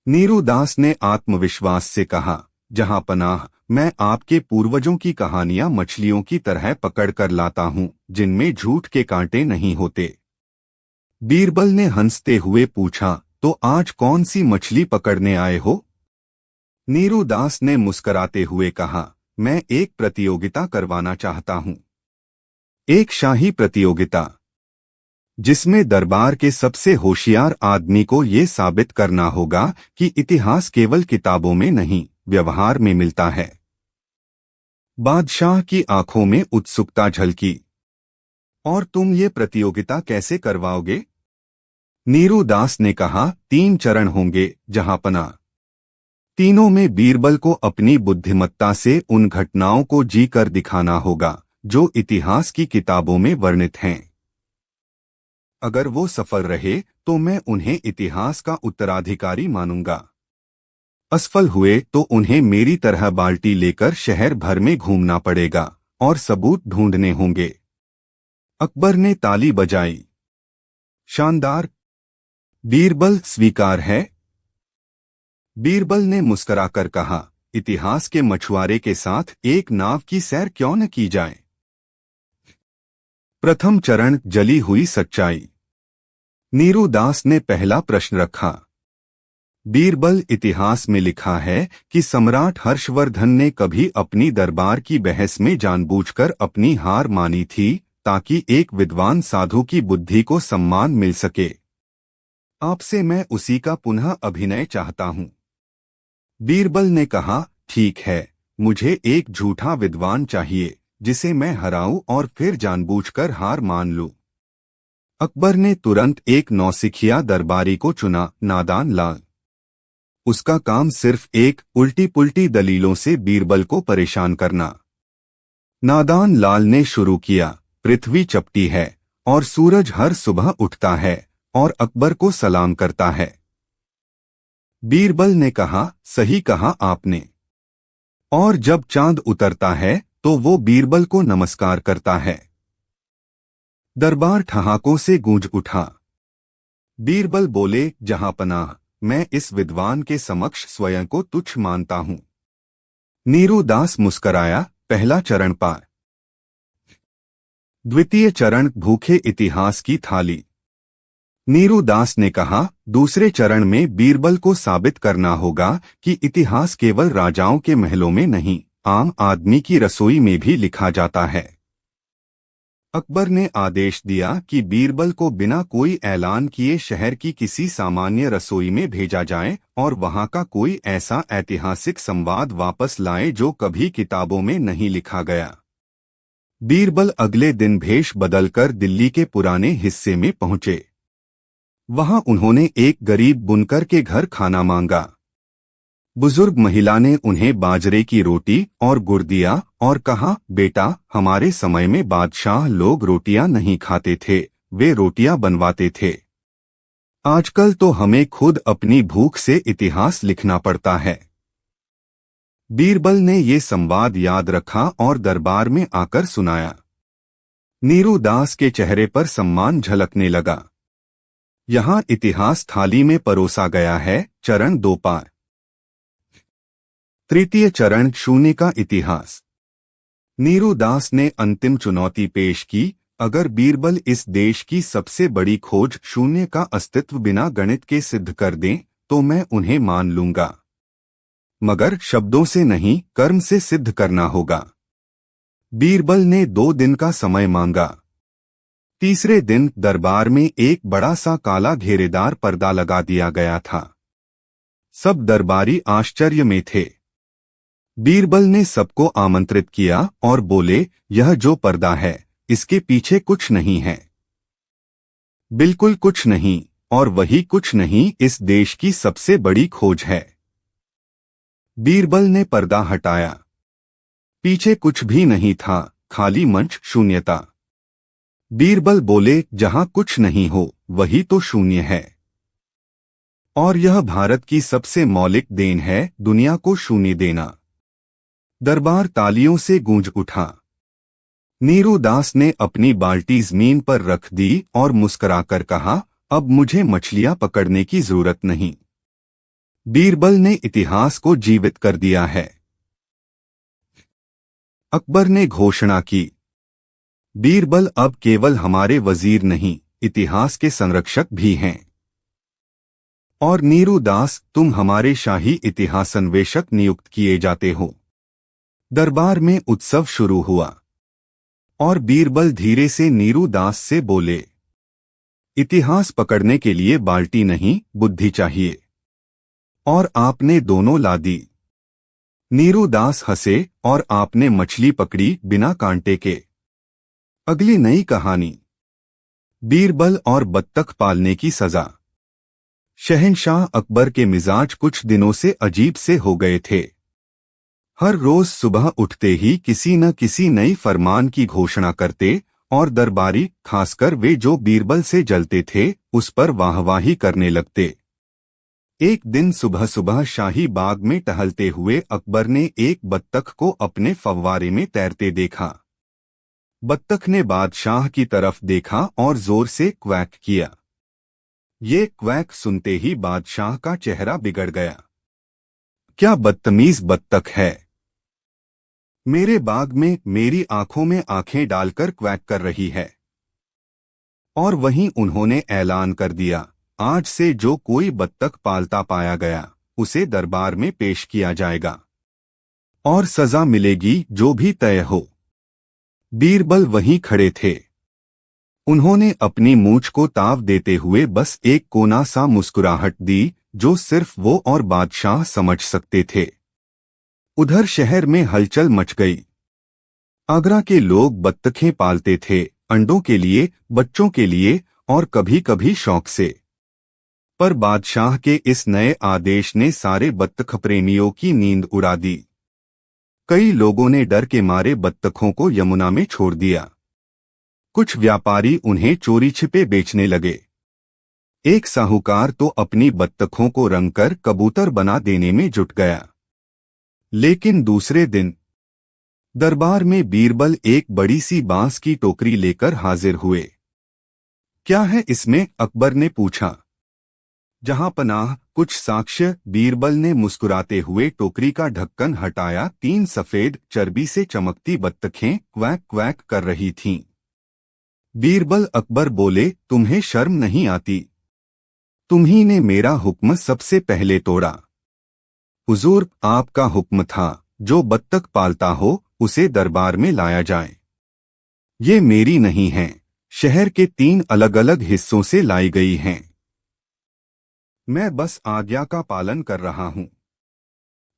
[SPEAKER 1] नीरू दास ने आत्मविश्वास से कहा, जहांपनाह, मैं आपके पूर्वजों की कहानियां मछलियों की तरह पकड़ कर लाता हूं, जिनमें झूठ के कांटे नहीं होते। बीरबल ने हंसते हुए पूछा, तो आज कौन सी मछली पकड़ने आए हो? नीरू दास ने मुस्कराते हुए कहा, मैं एक प्रतियोगिता करवाना चाहता हूं। एक शाही प्रतियोगिता, जिसमें दरबार के सबसे होशियार आदमी को ये साबित करना होगा कि इतिहास केवल किताबों में नहीं, व्यवहार में मिलता है। बादशाह की आंखों में उत्सुकता झलकी। और तुम ये प्रतियोगिता कैसे करवाओगे? नीरू दास ने कहा, 3 चरण होंगे जहांपनाह। तीनों में बीरबल को अपनी बुद्धिमत्ता से उन घटनाओं को जी कर दिखाना होगा जो इतिहास की किताबों में वर्णित हैं। अगर वो सफल रहे तो मैं उन्हें इतिहास का उत्तराधिकारी मानूंगा। असफल हुए तो उन्हें मेरी तरह बाल्टी लेकर शहर भर में घूमना पड़ेगा और सबूत ढूंढने होंगे। अकबर ने ताली बजाई। शानदार, बीरबल, स्वीकार है। बीरबल ने मुस्कुराकर कहा, इतिहास के मछुआरे के साथ एक नाव की सैर क्यों न की जाए? प्रथम चरण, जली हुई सच्चाई। नीरू दास ने पहला प्रश्न रखा। बीरबल, इतिहास में लिखा है कि सम्राट हर्षवर्धन ने कभी अपनी दरबार की बहस में जानबूझकर अपनी हार मानी थी ताकि एक विद्वान साधु की बुद्धि को सम्मान मिल सके। आपसे मैं उसी का पुनः अभिनय चाहता हूं। बीरबल ने कहा, ठीक है, मुझे एक झूठा विद्वान चाहिए जिसे मैं हराऊं और फिर जानबूझकर हार मान लूं। अकबर ने तुरंत एक नौसिखिया दरबारी को चुना, नादान लाल। उसका काम सिर्फ एक उल्टी पुल्टी दलीलों से बीरबल को परेशान करना। नादान लाल ने शुरू किया, पृथ्वी चपटी है और सूरज हर सुबह उठता है और अकबर को सलाम करता है। बीरबल ने कहा, सही कहा आपने। और जब चांद उतरता है तो वो बीरबल को नमस्कार करता है। दरबार ठहाकों से गूंज उठा। बीरबल बोले, जहांपनाह, मैं इस विद्वान के समक्ष स्वयं को तुच्छ मानता हूं। नीरू दास मुस्कराया, पहला चरण पार। द्वितीय चरण, भूखे इतिहास की थाली। नीरू दास ने कहा, दूसरे चरण में बीरबल को साबित करना होगा कि इतिहास केवल राजाओं के महलों में नहीं, आम आदमी की रसोई में भी लिखा जाता है। अकबर ने आदेश दिया कि बीरबल को बिना कोई ऐलान किए शहर की किसी सामान्य रसोई में भेजा जाए और वहां का कोई ऐसा ऐतिहासिक संवाद वापस लाए जो कभी किताबों में नहीं लिखा गया। बीरबल अगले दिन भेष बदलकर दिल्ली के पुराने हिस्से में पहुंचे। वहां उन्होंने एक गरीब बुनकर के घर खाना मांगा। बुजुर्ग महिला ने उन्हें बाजरे की रोटी और गुड़ दिया और कहा, बेटा, हमारे समय में बादशाह लोग रोटियां नहीं खाते थे, वे रोटियां बनवाते थे। आजकल तो हमें खुद अपनी भूख से इतिहास लिखना पड़ता है। बीरबल ने ये संवाद याद रखा और दरबार में आकर सुनाया। नीरू दास के चेहरे पर सम्मान झलकने लगा। यहाँ इतिहास थाली में परोसा गया है। चरण 2 पार। तृतीय चरण, शून्य का इतिहास। नीरू दास ने अंतिम चुनौती पेश की, अगर बीरबल इस देश की सबसे बड़ी खोज शून्य का अस्तित्व बिना गणित के सिद्ध कर दें तो मैं उन्हें मान लूंगा, मगर शब्दों से नहीं, कर्म से सिद्ध करना होगा। बीरबल ने 2 दिन का समय मांगा। तीसरे दिन दरबार में एक बड़ा सा काला घेरेदार पर्दा लगा दिया गया था। सब दरबारी आश्चर्य में थे। बीरबल ने सबको आमंत्रित किया और बोले, यह जो पर्दा है, इसके पीछे कुछ नहीं है, बिल्कुल कुछ नहीं, और वही कुछ नहीं इस देश की सबसे बड़ी खोज है। बीरबल ने पर्दा हटाया। पीछे कुछ भी नहीं था, खाली मंच, शून्यता। बीरबल बोले, जहां कुछ नहीं हो वही तो शून्य है, और यह भारत की सबसे मौलिक देन है, दुनिया को शून्य देना। दरबार तालियों से गूंज उठा। नीरू दास ने अपनी बाल्टी जमीन पर रख दी और मुस्कुराकर कहा, अब मुझे मछलियां पकड़ने की जरूरत नहीं। बीरबल ने इतिहास को जीवित कर दिया है। अकबर ने घोषणा की, बीरबल अब केवल हमारे वजीर नहीं, इतिहास के संरक्षक भी हैं। और नीरू दास, तुम हमारे शाही इतिहास अन्वेषक नियुक्त किए जाते हो। दरबार में उत्सव शुरू हुआ और बीरबल धीरे से नीरू दास से बोले, इतिहास पकड़ने के लिए बाल्टी नहीं, बुद्धि चाहिए, और आपने दोनों ला दी। नीरू दास हंसे और आपने मछली पकड़ी बिना कांटे के। अगली नई कहानी, बीरबल और बत्तख पालने की सजा। शहंशाह अकबर के मिजाज कुछ दिनों से अजीब से हो गए थे। हर रोज सुबह उठते ही किसी न किसी नई फरमान की घोषणा करते और दरबारी, खासकर वे जो बीरबल से जलते थे, उस पर वाहवाही करने लगते। एक दिन सुबह सुबह शाही बाग में टहलते हुए अकबर ने एक बत्तख को अपने फव्वारे में तैरते देखा। बत्तख ने बादशाह की तरफ देखा और जोर से क्वैक किया। ये क्वैक सुनते ही बादशाह का चेहरा बिगड़ गया। क्या बदतमीज बत्तख है, मेरे बाग में मेरी आंखों में आंखें डालकर क्वैक कर रही है। और वहीं उन्होंने ऐलान कर दिया, आज से जो कोई बत्तख पालता पाया गया उसे दरबार में पेश किया जाएगा और सजा मिलेगी जो भी तय हो। बीरबल वहीं खड़े थे। उन्होंने अपनी मूंछ को ताव देते हुए बस एक कोना सा मुस्कुराहट दी जो सिर्फ वो और बादशाह समझ सकते थे। उधर शहर में हलचल मच गई। आगरा के लोग बत्तखें पालते थे, अंडों के लिए, बच्चों के लिए और कभी कभी शौक से। पर बादशाह के इस नए आदेश ने सारे बत्तख प्रेमियों की नींद उड़ा दी। कई लोगों ने डर के मारे बत्तखों को यमुना में छोड़ दिया। कुछ व्यापारी उन्हें चोरी छिपे बेचने लगे। एक साहूकार तो अपनी बत्तखों को रंगकर कबूतर बना देने में जुट गया। लेकिन दूसरे दिन दरबार में बीरबल एक बड़ी सी बांस की टोकरी लेकर हाजिर हुए। क्या है इसमें, अकबर ने पूछा। जहां पनाह, कुछ साक्ष्य। बीरबल ने मुस्कुराते हुए टोकरी का ढक्कन हटाया। 3 सफेद चर्बी से चमकती बत्तखें क्वैक क्वैक कर रही थीं। बीरबल, अकबर बोले, तुम्हें शर्म नहीं आती, तुम्ही ने मेरा हुक्म सबसे पहले तोड़ा। हुजूर, आपका हुक्म था जो बत्तख पालता हो उसे दरबार में लाया जाए। ये मेरी नहीं है, शहर के 3 अलग अलग हिस्सों से लाई गई हैं। मैं बस आज्ञा का पालन कर रहा हूँ।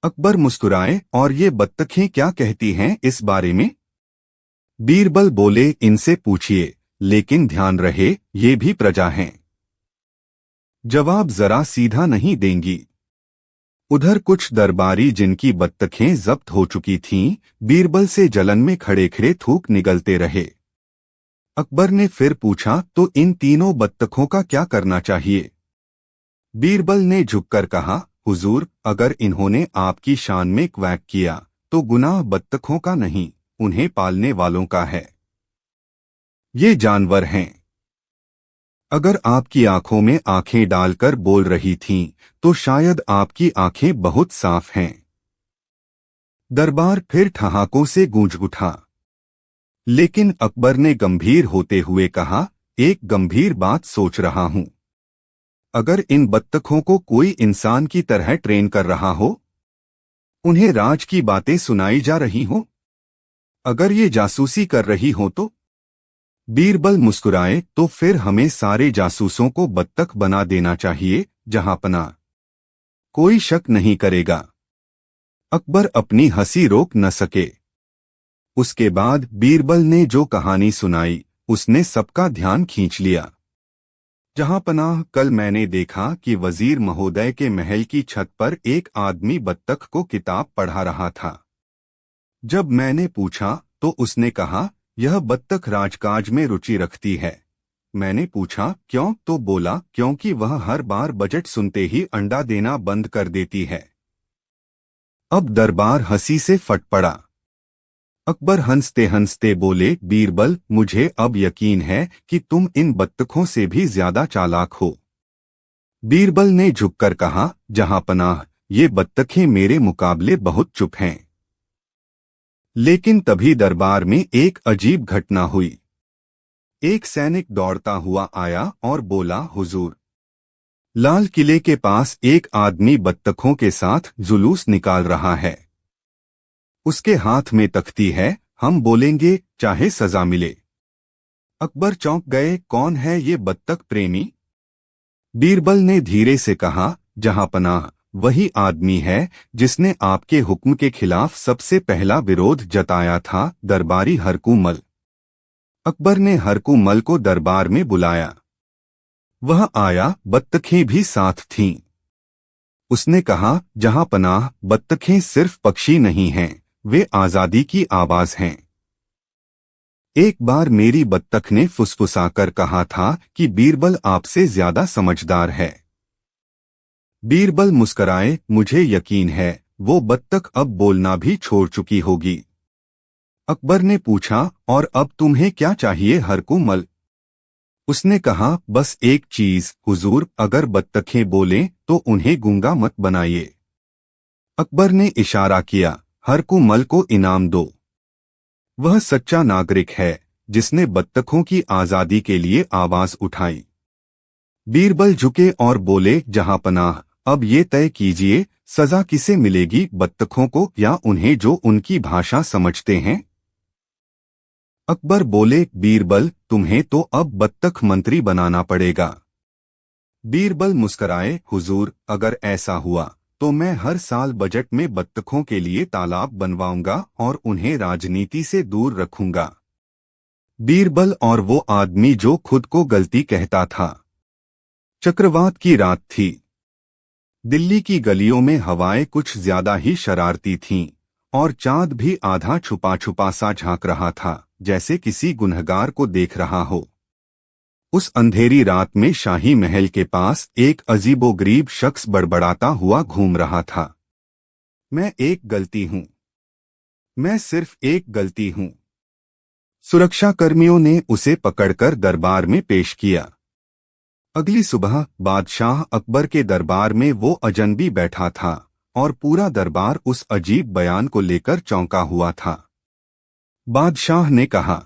[SPEAKER 1] अकबर मुस्कुराए, और ये बत्तखें क्या कहती हैं इस बारे में? बीरबल बोले, इनसे पूछिए, लेकिन ध्यान रहे ये भी प्रजा हैं। जवाब जरा सीधा नहीं देंगी। उधर कुछ दरबारी जिनकी बत्तखें जब्त हो चुकी थीं, बीरबल से जलन में खड़े खड़े थूक निगलते रहे। अकबर ने फिर पूछा, तो इन तीनों बत्तखों का क्या करना चाहिए? बीरबल ने झुककर कहा, हुजूर, अगर इन्होंने आपकी शान में क्वैक किया तो गुनाह बत्तखों का नहीं, उन्हें पालने वालों का है। ये जानवर हैं। अगर आपकी आंखों में आंखें डालकर बोल रही थीं, तो शायद आपकी आंखें बहुत साफ हैं। दरबार फिर ठहाकों से गूंज उठा। लेकिन अकबर ने गंभीर होते हुए कहा, एक गंभीर बात सोच रहा हूं। अगर इन बत्तखों को कोई इंसान की तरह ट्रेन कर रहा हो, उन्हें राज की बातें सुनाई जा रही हो, अगर ये जासूसी कर रही हो तो? बीरबल मुस्कुराए, तो फिर हमें सारे जासूसों को बत्तख बना देना चाहिए, जहांपना। कोई शक नहीं करेगा। अकबर अपनी हंसी रोक न सके। उसके बाद बीरबल ने जो कहानी सुनाई, उसने सबका ध्यान खींच लिया। जहांपनाह, कल मैंने देखा कि वजीर महोदय के महल की छत पर एक आदमी बत्तख को किताब पढ़ा रहा था। जब मैंने पूछा तो उसने कहा, यह बत्तख राजकाज में रुचि रखती है। मैंने पूछा क्यों, तो बोला, क्योंकि वह हर बार बजट सुनते ही अंडा देना बंद कर देती है। अब दरबार हंसी से फट पड़ा। अकबर हंसते हंसते बोले, बीरबल, मुझे अब यकीन है कि तुम इन बत्तखों से भी ज्यादा चालाक हो। बीरबल ने झुककर कहा, जहांपनाह, ये बत्तखें मेरे मुकाबले बहुत चुप हैं। लेकिन तभी दरबार में एक अजीब घटना हुई। एक सैनिक दौड़ता हुआ आया और बोला, हुजूर, लाल किले के पास एक आदमी बत्तखों के साथ जुलूस निकाल रहा है। उसके हाथ में तख्ती है, हम बोलेंगे चाहे सजा मिले। अकबर चौंक गए, कौन है ये बत्तख प्रेमी? बीरबल ने धीरे से कहा, जहांपनाह, वही आदमी है जिसने आपके हुक्म के खिलाफ सबसे पहला विरोध जताया था, दरबारी हरकुमल। अकबर ने हरकुमल को दरबार में बुलाया। वह आया, बत्तखें भी साथ थीं। उसने कहा, जहांपनाह, बत्तखें सिर्फ पक्षी नहीं हैं, वे आजादी की आवाज हैं। एक बार मेरी बत्तख ने फुसफुसाकर कहा था कि बीरबल आपसे ज्यादा समझदार है। बीरबल मुस्कराए, मुझे यकीन है वो बत्तख अब बोलना भी छोड़ चुकी होगी। अकबर ने पूछा, और अब तुम्हें क्या चाहिए हरकुमल? उसने कहा, बस एक चीज, हुजूर, अगर बत्तखें बोलें तो उन्हें गूंगा मत बनाइए। अकबर ने इशारा किया, हरकुमल को इनाम दो। वह सच्चा नागरिक है जिसने बत्तखों की आजादी के लिए आवाज उठाई। बीरबल झुके और बोले, जहांपनाह, अब ये तय कीजिए, सजा किसे मिलेगी, बत्तखों को या उन्हें जो उनकी भाषा समझते हैं? अकबर बोले, बीरबल, तुम्हें तो अब बत्तख मंत्री बनाना पड़ेगा। बीरबल मुस्कराए, हुजूर, अगर ऐसा हुआ तो मैं हर साल बजट में बत्तखों के लिए तालाब बनवाऊंगा और उन्हें राजनीति से दूर रखूंगा। बीरबल और वो आदमी जो खुद को गलती कहता था। चक्रवात की रात थी। दिल्ली की गलियों में हवाएं कुछ ज्यादा ही शरारती थीं और चांद भी आधा छुपा छुपा सा झांक रहा था, जैसे किसी गुनहगार को देख रहा हो। उस अंधेरी रात में शाही महल के पास एक अजीबोगरीब शख्स बड़बड़ाता हुआ घूम रहा था। मैं एक गलती हूं, मैं सिर्फ एक गलती हूं। सुरक्षा कर्मियों ने उसे पकड़कर दरबार में पेश किया। अगली सुबह बादशाह अकबर के दरबार में वो अजनबी बैठा था और पूरा दरबार उस अजीब बयान को लेकर चौंका हुआ था। बादशाह ने कहा,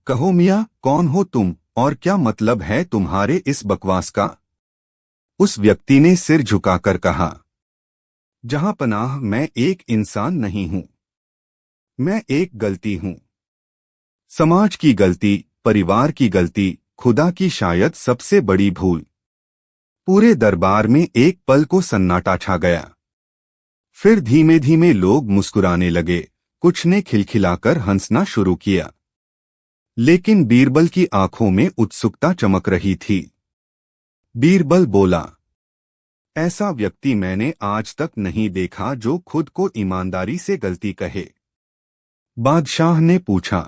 [SPEAKER 1] कहो मियां, कौन हो तुम और क्या मतलब है तुम्हारे इस बकवास का? उस व्यक्ति ने सिर झुकाकर कहा, जहां पनाह, मैं एक इंसान नहीं हूं, मैं एक गलती हूं। समाज की गलती, परिवार की गलती, खुदा की शायद सबसे बड़ी भूल। पूरे दरबार में एक पल को सन्नाटा छा गया। फिर धीमे धीमे लोग मुस्कुराने लगे, कुछ ने खिलखिलाकर हंसना शुरू किया। लेकिन बीरबल की आंखों में उत्सुकता चमक रही थी। बीरबल बोला, ऐसा व्यक्ति मैंने आज तक नहीं देखा जो खुद को ईमानदारी से गलती कहे। बादशाह ने पूछा,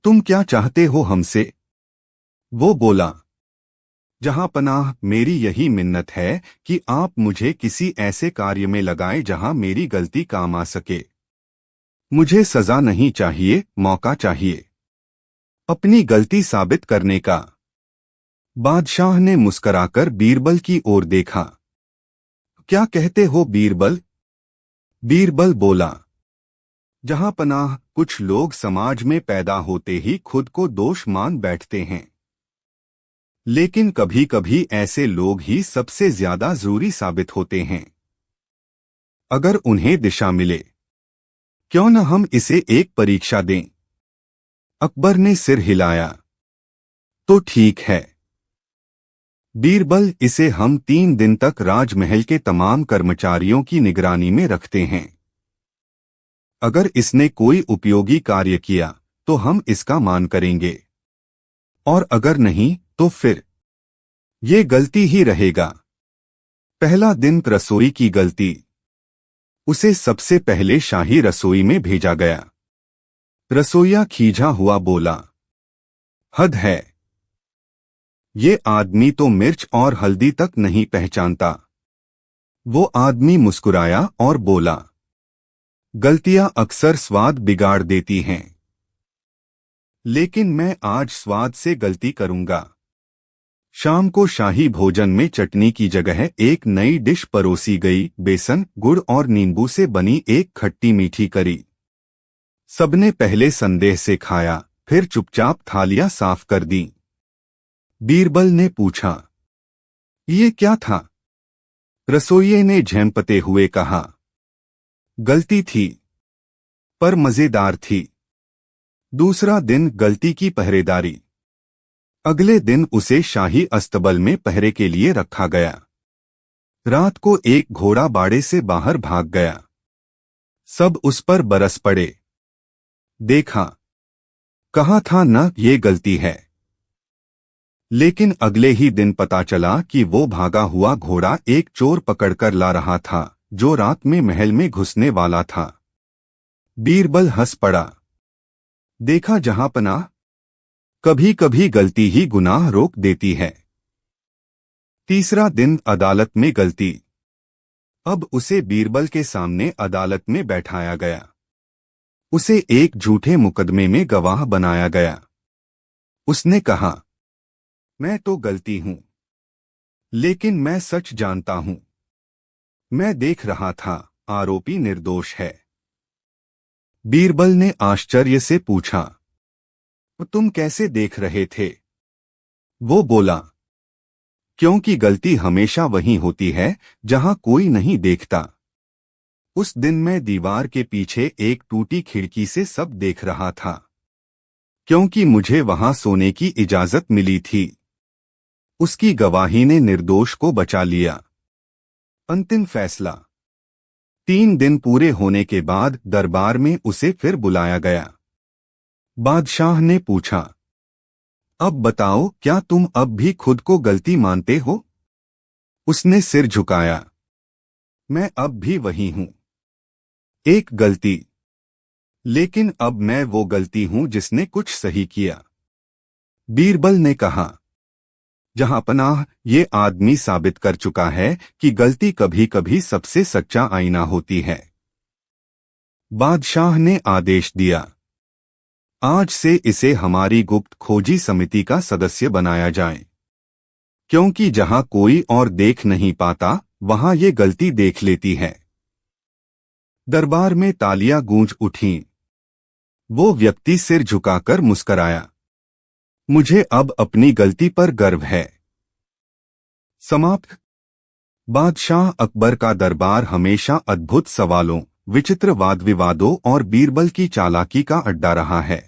[SPEAKER 1] तुम क्या चाहते हो हमसे? वो बोला, जहां पनाह, मेरी यही मिन्नत है कि आप मुझे किसी ऐसे कार्य में लगाएं जहां मेरी गलती काम आ सके। मुझे सजा नहीं चाहिए, मौका चाहिए अपनी गलती साबित करने का। बादशाह ने मुस्कराकर बीरबल की ओर देखा। क्या कहते हो बीरबल? बीरबल बोला, जहां पनाह, कुछ लोग समाज में पैदा होते ही खुद को दोष मान बैठते हैं। लेकिन कभी कभी ऐसे लोग ही सबसे ज्यादा जरूरी साबित होते हैं। अगर उन्हें दिशा मिले, क्यों न हम इसे एक परीक्षा दें? अकबर ने सिर हिलाया। तो ठीक है बीरबल, इसे हम 3 दिन तक राजमहल के तमाम कर्मचारियों की निगरानी में रखते हैं। अगर इसने कोई उपयोगी कार्य किया तो हम इसका मान करेंगे, और अगर नहीं तो फिर ये गलती ही रहेगा। पहला दिन रसोई की गलती। उसे सबसे पहले शाही रसोई में भेजा गया। रसोइया खींचा हुआ बोला, हद है, ये आदमी तो मिर्च और हल्दी तक नहीं पहचानता। वो आदमी मुस्कुराया और बोला, गलतियां अक्सर स्वाद बिगाड़ देती हैं, लेकिन मैं आज स्वाद से गलती करूंगा। शाम को शाही भोजन में चटनी की जगह एक नई डिश परोसी गई, बेसन, गुड़ और नींबू से बनी एक खट्टी मीठी करी। सबने पहले संदेह से खाया, फिर चुपचाप थालियां साफ कर दी। बीरबल ने पूछा, ये क्या था? रसोइये ने झेंपते हुए कहा, गलती थी, पर मजेदार थी। दूसरा दिन गलती की पहरेदारी। अगले दिन उसे शाही अस्तबल में पहरे के लिए रखा गया। रात को एक घोड़ा बाड़े से बाहर भाग गया। सब उस पर बरस पड़े। देखा, कहा था न, ये गलती है। लेकिन अगले ही दिन पता चला कि वो भागा हुआ घोड़ा एक चोर पकड़कर ला रहा था जो रात में महल में घुसने वाला था। बीरबल हंस पड़ा। देखा जहांपनाह, कभी कभी गलती ही गुनाह रोक देती है। तीसरा दिन अदालत में गलती। अब उसे बीरबल के सामने अदालत में बैठाया गया। उसे एक झूठे मुकदमे में गवाह बनाया गया। उसने कहा, मैं तो गलती हूं, लेकिन मैं सच जानता हूं। मैं देख रहा था, आरोपी निर्दोष है। बीरबल ने आश्चर्य से पूछा, तुम कैसे देख रहे थे? वो बोला, क्योंकि गलती हमेशा वहीं होती है जहां कोई नहीं देखता। उस दिन मैं दीवार के पीछे एक टूटी खिड़की से सब देख रहा था, क्योंकि मुझे वहां सोने की इजाजत मिली थी। उसकी गवाही ने निर्दोष को बचा लिया। अंतिम फैसला। 3 दिन पूरे होने के बाद दरबार में उसे फिर बुलाया गया। बादशाह ने पूछा, अब बताओ, क्या तुम अब भी खुद को गलती मानते हो? उसने सिर झुकाया। मैं अब भी वही हूं, एक गलती, लेकिन अब मैं वो गलती हूं जिसने कुछ सही किया। बीरबल ने कहा, जहांपनाह, ये आदमी साबित कर चुका है कि गलती कभी कभी सबसे सच्चा आईना होती है। बादशाह ने आदेश दिया, आज से इसे हमारी गुप्त खोजी समिति का सदस्य बनाया जाए, क्योंकि जहां कोई और देख नहीं पाता वहां ये गलती देख लेती है। दरबार में तालियां गूंज उठीं। वो व्यक्ति सिर झुकाकर मुस्कराया। मुझे अब अपनी गलती पर गर्व है। समाप्त। बादशाह अकबर का दरबार हमेशा अद्भुत सवालों, विचित्र वाद विवादों और बीरबल की चालाकी का अड्डा रहा है।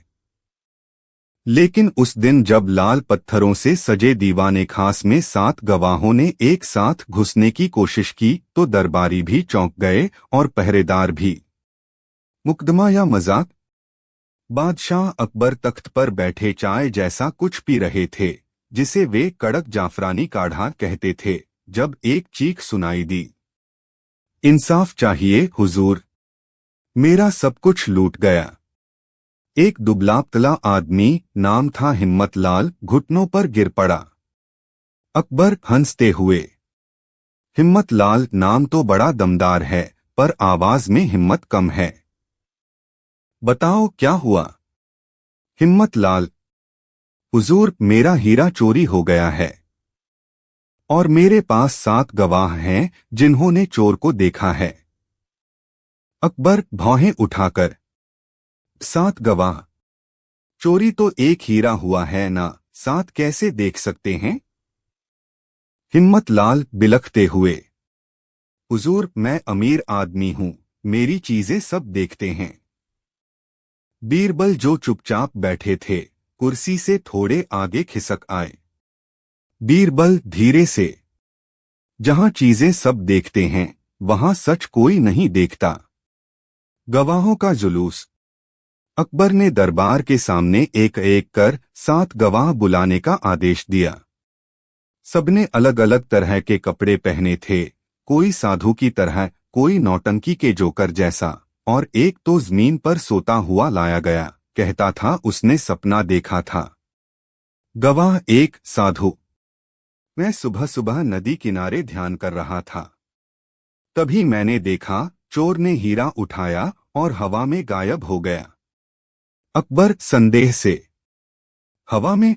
[SPEAKER 1] लेकिन उस दिन जब लाल पत्थरों से सजे दीवाने खास में 7 गवाहों ने एक साथ घुसने की कोशिश की तो दरबारी भी चौंक गए और पहरेदार भी। मुकदमा या मजाक? बादशाह अकबर तख्त पर बैठे चाय जैसा कुछ पी रहे थे, जिसे वे कड़क जाफरानी काढ़ा कहते थे, जब एक चीख सुनाई दी। इंसाफ चाहिए हुजूर, मेरा सब कुछ लूट गया। एक दुबला पतला आदमी, नाम था हिम्मत लाल, घुटनों पर गिर पड़ा। अकबर हंसते हुए, हिम्मत लाल नाम तो बड़ा दमदार है, पर आवाज में हिम्मत कम है। बताओ क्या हुआ? हिम्मत लाल, हुजूर मेरा हीरा चोरी हो गया है और मेरे पास 7 गवाह हैं जिन्होंने चोर को देखा है। अकबर भौहें उठाकर, 7 गवाह? चोरी तो एक हीरा हुआ है ना, 7 कैसे देख सकते हैं? हिम्मत लाल बिलखते हुए, हुजूर मैं अमीर आदमी हूं, मेरी चीजें सब देखते हैं। बीरबल जो चुपचाप बैठे थे, कुर्सी से थोड़े आगे खिसक आए। बीरबल धीरे से, जहां चीजें सब देखते हैं वहां सच कोई नहीं देखता। गवाहों का जुलूस। अकबर ने दरबार के सामने एक एक कर 7 गवाह बुलाने का आदेश दिया। सबने अलग अलग तरह के कपड़े पहने थे, कोई साधु की तरह, कोई नौटंकी के जोकर जैसा, और एक तो जमीन पर सोता हुआ लाया गया, कहता था उसने सपना देखा था। गवाह 1 साधु, मैं सुबह सुबह नदी किनारे ध्यान कर रहा था। तभी मैंने देखा चोर ने हीरा उठाया और हवा में गायब हो गया। अकबर संदेह से, हवा में?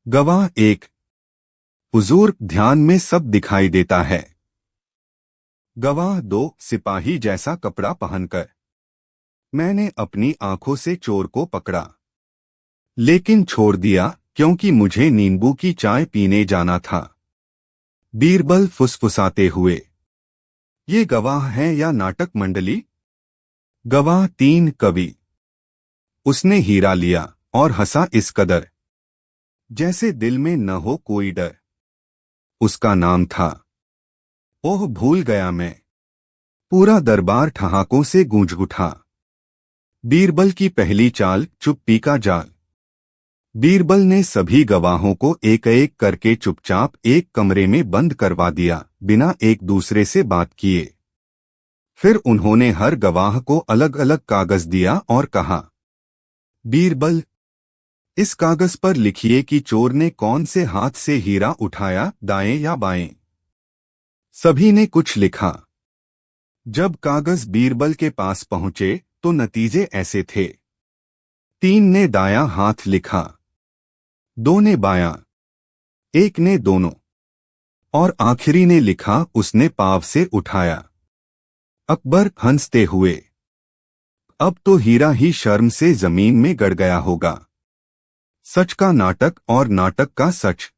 [SPEAKER 1] गवाह 1, हुजूर ध्यान में सब दिखाई देता है। गवाह 2 सिपाही जैसा कपड़ा पहनकर, मैंने अपनी आंखों से चोर को पकड़ा, लेकिन छोड़ दिया क्योंकि मुझे नींबू की चाय पीने जाना था। बीरबल फुसफुसाते हुए, ये गवाह हैं या नाटक मंडली? गवाह 3 कवि, उसने हीरा लिया और हंसा इस कदर, जैसे दिल में न हो कोई डर। उसका नाम था, ओह भूल गया मैं। पूरा दरबार ठहाकों से गूंज उठा। बीरबल की पहली चाल, चुप्पी का जाल। बीरबल ने सभी गवाहों को एक एक करके चुपचाप एक कमरे में बंद करवा दिया, बिना एक दूसरे से बात किए। फिर उन्होंने हर गवाह को अलग अलग कागज दिया और कहा, बीरबल, इस कागज पर लिखिए कि चोर ने कौन से हाथ से हीरा उठाया, दाएं या बाएं। सभी ने कुछ लिखा। जब कागज बीरबल के पास पहुंचे तो नतीजे ऐसे थे, 3 ने दायां हाथ लिखा, 2 ने बायां, 1 ने दोनों, और आखिरी ने लिखा उसने पांव से उठाया। अकबर हंसते हुए, अब तो हीरा ही शर्म से जमीन में गड़ गया होगा। सच का नाटक और नाटक का सच।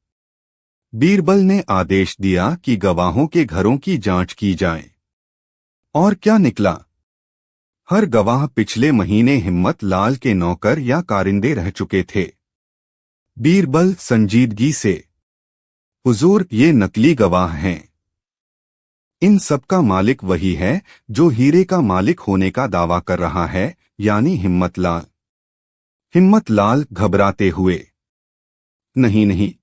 [SPEAKER 1] बीरबल ने आदेश दिया कि गवाहों के घरों की जांच की जाए। और क्या निकला? हर गवाह पिछले महीने हिम्मत लाल के नौकर या कारिंदे रह चुके थे। बीरबल संजीदगी से, हुजूर ये नकली गवाह हैं। इन सब का मालिक वही है जो हीरे का मालिक होने का दावा कर रहा है, यानी हिम्मत लाल। हिम्मत लाल घबराते हुए, नहीं नहीं,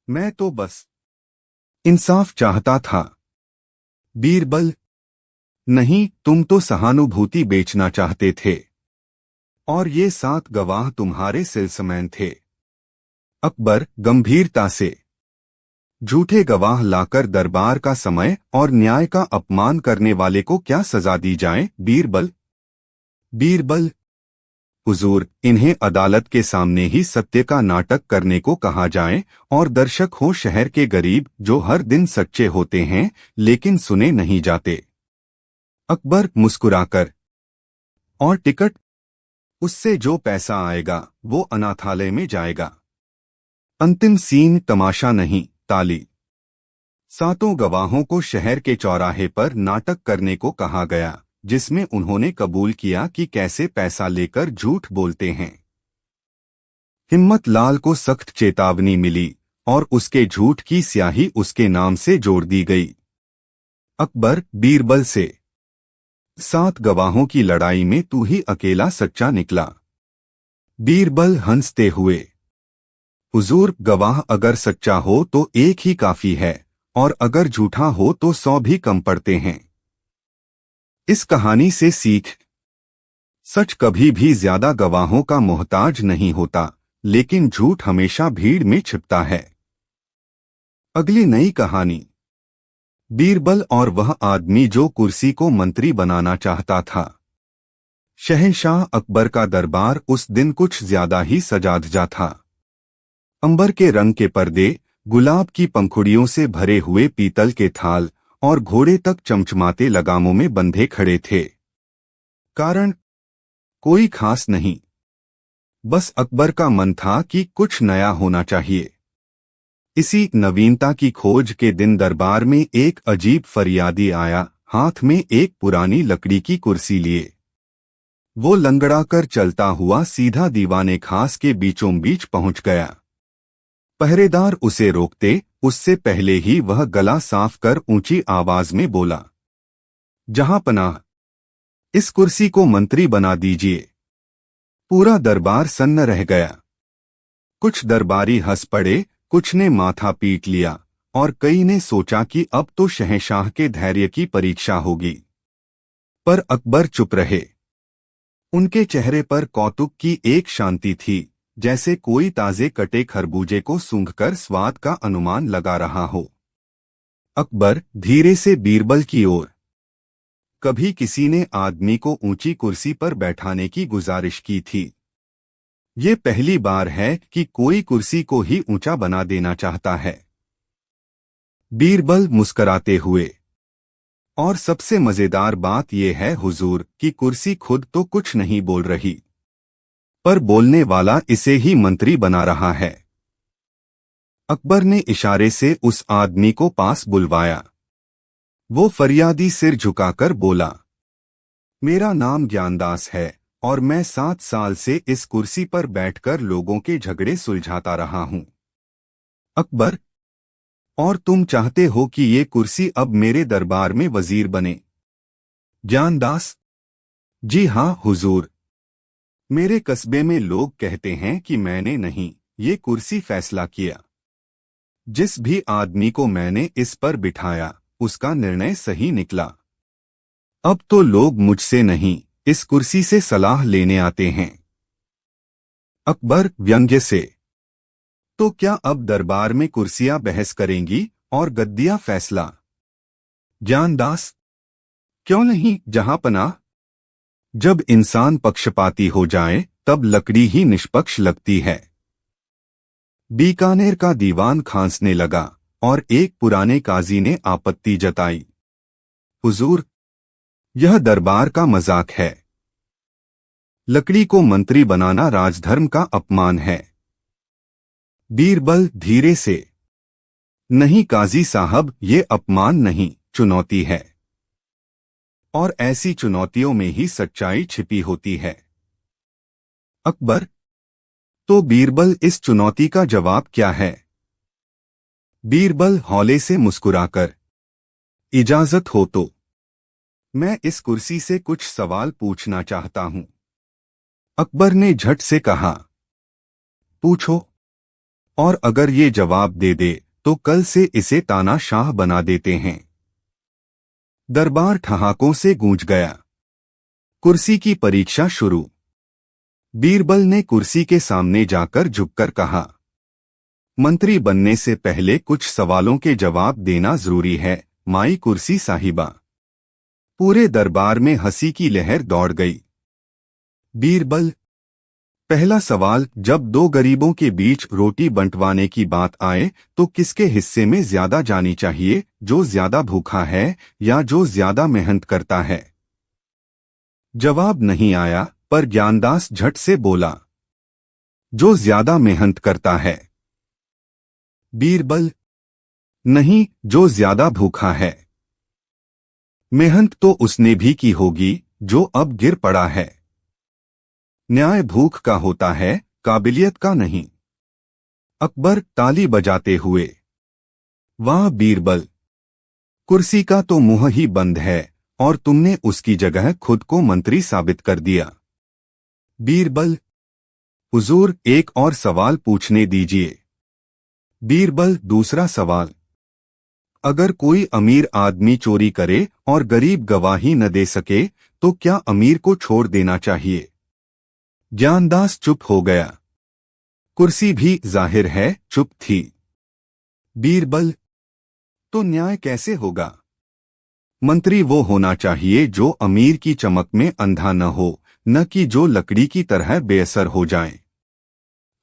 [SPEAKER 1] मैं तो बस इंसाफ चाहता था। बीरबल, नहीं, तुम तो सहानुभूति बेचना चाहते थे, और ये 7 गवाह तुम्हारे सेल्समैन थे। अकबर गंभीरता से, झूठे गवाह लाकर दरबार का समय और न्याय का अपमान करने वाले को क्या सजा दी जाए? बीरबल, बीरबल, हुजूर, इन्हें अदालत के सामने ही सत्य का नाटक करने को कहा जाए और दर्शक हो शहर के गरीब जो हर दिन सच्चे होते हैं लेकिन सुने नहीं जाते। अकबर मुस्कुराकर, और टिकट? उससे जो पैसा आएगा वो अनाथालय में जाएगा। अंतिम सीन, तमाशा नहीं, ताली। सातों गवाहों को शहर के चौराहे पर नाटक करने को कहा गया, जिसमें उन्होंने कबूल किया कि कैसे पैसा लेकर झूठ बोलते हैं। हिम्मत लाल को सख्त चेतावनी मिली और उसके झूठ की स्याही उसके नाम से जोड़ दी गई। अकबर बीरबल से 7 गवाहों की लड़ाई में तू ही अकेला सच्चा निकला। बीरबल हंसते हुए, हुजूर, गवाह अगर सच्चा हो तो एक ही काफी है, और अगर झूठा हो तो 100 भी कम पड़ते हैं। इस कहानी से सीख, सच कभी भी ज्यादा गवाहों का मोहताज नहीं होता, लेकिन झूठ हमेशा भीड़ में छिपता है। अगली नई कहानी, बीरबल और वह आदमी जो कुर्सी को मंत्री बनाना चाहता था। शहंशाह अकबर का दरबार उस दिन कुछ ज्यादा ही सजा धजा था। अंबर के रंग के पर्दे, गुलाब की पंखुड़ियों से भरे हुए पीतल के थाल और घोड़े तक चमचमाते लगामों में बंधे खड़े थे। कारण कोई खास नहीं, बस अकबर का मन था कि कुछ नया होना चाहिए। इसी नवीनता की खोज के दिन दरबार में एक अजीब फरियादी आया, हाथ में एक पुरानी लकड़ी की कुर्सी लिए। वो लंगड़ा कर चलता हुआ सीधा दीवाने खास के बीचों बीच पहुंच गया। पहरेदार उसे रोकते उससे पहले ही वह गला साफ कर ऊंची आवाज में बोला, जहांपनाह, इस कुर्सी को मंत्री बना दीजिए। पूरा दरबार सन्न रह गया। कुछ दरबारी हंस पड़े, कुछ ने माथा पीट लिया और कई ने सोचा कि अब तो शहंशाह के धैर्य की परीक्षा होगी। पर अकबर चुप रहे। उनके चेहरे पर कौतुक की एक शांति थी, जैसे कोई ताजे कटे खरबूजे को सूंघकर स्वाद का अनुमान लगा रहा हो। अकबर धीरे से बीरबल की ओर, कभी किसी ने आदमी को ऊंची कुर्सी पर बैठाने की गुजारिश की थी। ये पहली बार है कि कोई कुर्सी को ही ऊंचा बना देना चाहता है। बीरबल मुस्कराते हुए, और सबसे मजेदार बात यह है हुजूर कि कुर्सी खुद तो कुछ नहीं बोल रही, पर बोलने वाला इसे ही मंत्री बना रहा है। अकबर ने इशारे से उस आदमी को पास बुलवाया। वो फरियादी सिर झुकाकर बोला, मेरा नाम ज्ञानदास है और मैं 7 साल से इस कुर्सी पर बैठकर लोगों के झगड़े सुलझाता रहा हूं। अकबर, और तुम चाहते हो कि ये कुर्सी अब मेरे दरबार में वजीर बने? ज्ञानदास, जी हां हुजूर। मेरे कस्बे में लोग कहते हैं कि मैंने नहीं, ये कुर्सी फैसला किया। जिस भी आदमी को मैंने इस पर बिठाया उसका निर्णय सही निकला। अब तो लोग मुझसे नहीं, इस कुर्सी से सलाह लेने आते हैं। अकबर व्यंग्य से, तो क्या अब दरबार में कुर्सियां बहस करेंगी और गद्दियां फैसला? ज्ञानदास, क्यों नहीं जहांपनाह। जब इंसान पक्षपाती हो जाए तब लकड़ी ही निष्पक्ष लगती है। बीकानेर का दीवान खांसने लगा और एक पुराने काजी ने आपत्ति जताई, हुजूर, यह दरबार का मजाक है। लकड़ी को मंत्री बनाना राजधर्म का अपमान है। बीरबल धीरे से, नहीं काजी साहब, ये अपमान नहीं, चुनौती है। और ऐसी चुनौतियों में ही सच्चाई छिपी होती है। अकबर, तो बीरबल इस चुनौती का जवाब क्या है? बीरबल हौले से मुस्कुराकर, इजाजत हो तो मैं इस कुर्सी से कुछ सवाल पूछना चाहता हूं। अकबर ने झट से कहा, पूछो, और अगर ये जवाब दे दे तो कल से इसे तानाशाह बना देते हैं। दरबार ठहाकों से गूंज गया। कुर्सी की परीक्षा शुरू। बीरबल ने कुर्सी के सामने जाकर झुककर कहा, मंत्री बनने से पहले कुछ सवालों के जवाब देना जरूरी है, माई कुर्सी साहिबा। पूरे दरबार में हंसी की लहर दौड़ गई। बीरबल, पहला सवाल, जब 2 गरीबों के बीच रोटी बंटवाने की बात आए तो किसके हिस्से में ज्यादा जानी चाहिए, जो ज्यादा भूखा है या जो ज्यादा मेहनत करता है? जवाब नहीं आया, पर ज्ञानदास झट से बोला, जो ज्यादा मेहनत करता है। बीरबल, नहीं, जो ज्यादा भूखा है। मेहनत तो उसने भी की होगी जो अब गिर पड़ा है। न्याय भूख का होता है, काबिलियत का नहीं। अकबर ताली बजाते हुए। वाह बीरबल, कुर्सी का तो मुंह ही बंद है और तुमने उसकी जगह खुद को मंत्री साबित कर दिया। बीरबल, हुजूर एक और सवाल पूछने दीजिए। बीरबल, दूसरा सवाल। अगर कोई अमीर आदमी चोरी करे और गरीब गवाही न दे सके तो क्या अमीर को छोड़ देना चाहिए? ज्ञानदास चुप हो गया। कुर्सी भी जाहिर है चुप थी। बीरबल, तो न्याय कैसे होगा? मंत्री वो होना चाहिए जो अमीर की चमक में अंधा न हो, न कि जो लकड़ी की तरह बेअसर हो जाए।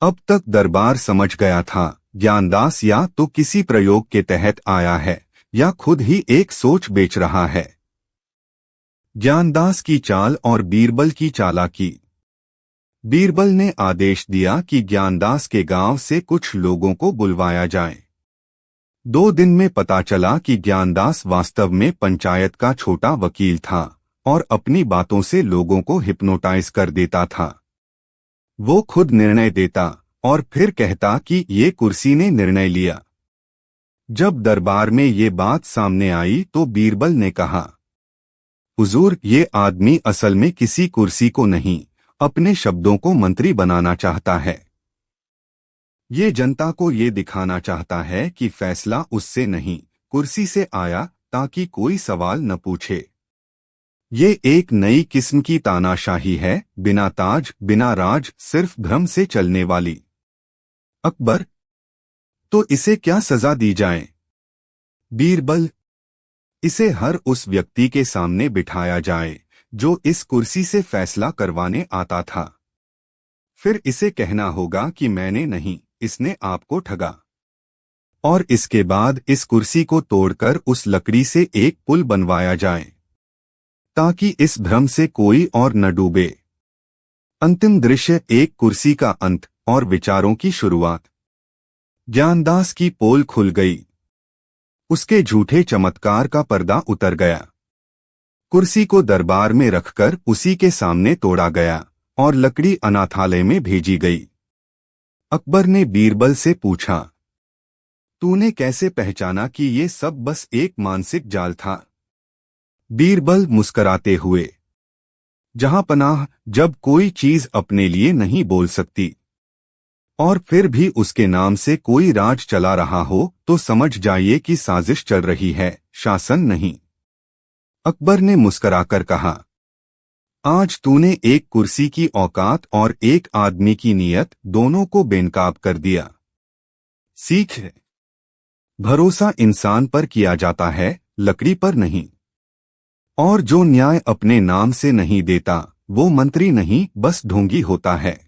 [SPEAKER 1] अब तक दरबार समझ गया था, ज्ञानदास या तो किसी प्रयोग के तहत आया है या खुद ही एक सोच बेच रहा है। ज्ञानदास की चाल और बीरबल की चालाकी। बीरबल ने आदेश दिया कि ज्ञानदास के गांव से कुछ लोगों को बुलवाया जाए। 2 दिन में पता चला कि ज्ञानदास वास्तव में पंचायत का छोटा वकील था और अपनी बातों से लोगों को हिप्नोटाइज कर देता था। वो खुद निर्णय देता और फिर कहता कि ये कुर्सी ने निर्णय लिया। जब दरबार में ये बात सामने आई तो बीरबल ने कहा, हुजूर, ये आदमी असल में किसी कुर्सी को नहीं, अपने शब्दों को मंत्री बनाना चाहता है। ये जनता को ये दिखाना चाहता है कि फैसला उससे नहीं, कुर्सी से आया, ताकि कोई सवाल न पूछे। ये एक नई किस्म की तानाशाही है, बिना ताज बिना राज, सिर्फ भ्रम से चलने वाली। अकबर, तो इसे क्या सजा दी जाए? बीरबल, इसे हर उस व्यक्ति के सामने बिठाया जाए जो इस कुर्सी से फैसला करवाने आता था। फिर इसे कहना होगा कि मैंने नहीं, इसने आपको ठगा। और इसके बाद इस कुर्सी को तोड़कर उस लकड़ी से एक पुल बनवाया जाए ताकि इस भ्रम से कोई और न डूबे। अंतिम दृश्य एक कुर्सी का अंत और विचारों की शुरुआत। ज्ञानदास की पोल खुल गई। उसके झूठे चमत्कार का पर्दा उतर गया। कुर्सी को दरबार में रखकर उसी के सामने तोड़ा गया और लकड़ी अनाथालय में भेजी गई। अकबर ने बीरबल से पूछा, तूने कैसे पहचाना कि ये सब बस एक मानसिक जाल था? बीरबल मुस्कराते हुए, जहां पनाह, जब कोई चीज अपने लिए नहीं बोल सकती और फिर भी उसके नाम से कोई राज चला रहा हो तो समझ जाइए कि साजिश चल रही है, शासन नहीं। अकबर ने मुस्कराकर कहा, आज तूने एक कुर्सी की औकात और एक आदमी की नीयत दोनों को बेनकाब कर दिया। सीख है, भरोसा इंसान पर किया जाता है, लकड़ी पर नहीं। और जो न्याय अपने नाम से नहीं देता वो मंत्री नहीं, बस ढोंगी होता है।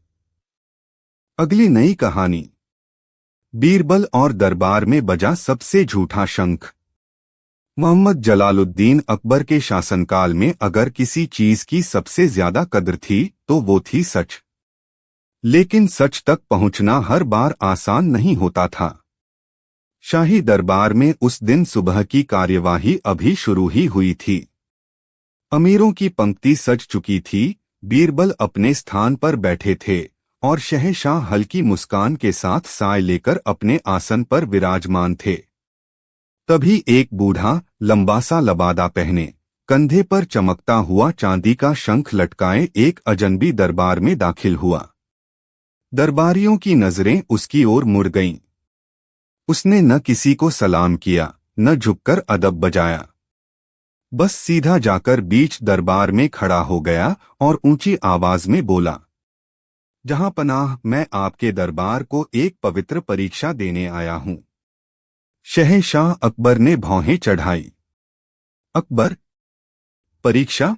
[SPEAKER 1] अगली नई कहानी। बीरबल और दरबार में बजा सबसे झूठा शंख। मोहम्मद जलालुद्दीन अकबर के शासनकाल में अगर किसी चीज की सबसे ज्यादा कदर थी तो वो थी सच। लेकिन सच तक पहुंचना हर बार आसान नहीं होता था। शाही दरबार में उस दिन सुबह की कार्यवाही अभी शुरू ही हुई थी। अमीरों की पंक्ति सज चुकी थी। बीरबल अपने स्थान पर बैठे थे और शहंशाह हल्की मुस्कान के साथ साय लेकर अपने आसन पर विराजमान थे। तभी एक बूढ़ा लंबा सा लबादा पहने, कंधे पर चमकता हुआ चांदी का शंख लटकाए एक अजनबी दरबार में दाखिल हुआ। दरबारियों की नजरें उसकी ओर मुड़ गईं। उसने न किसी को सलाम किया, न झुककर अदब बजाया। बस सीधा जाकर बीच दरबार में खड़ा हो गया और ऊंची आवाज में बोला, जहां पनाह, मैं आपके दरबार को एक पवित्र परीक्षा देने आया हूं। शहंशाह अकबर ने भौहें चढ़ाई। अकबर, परीक्षा?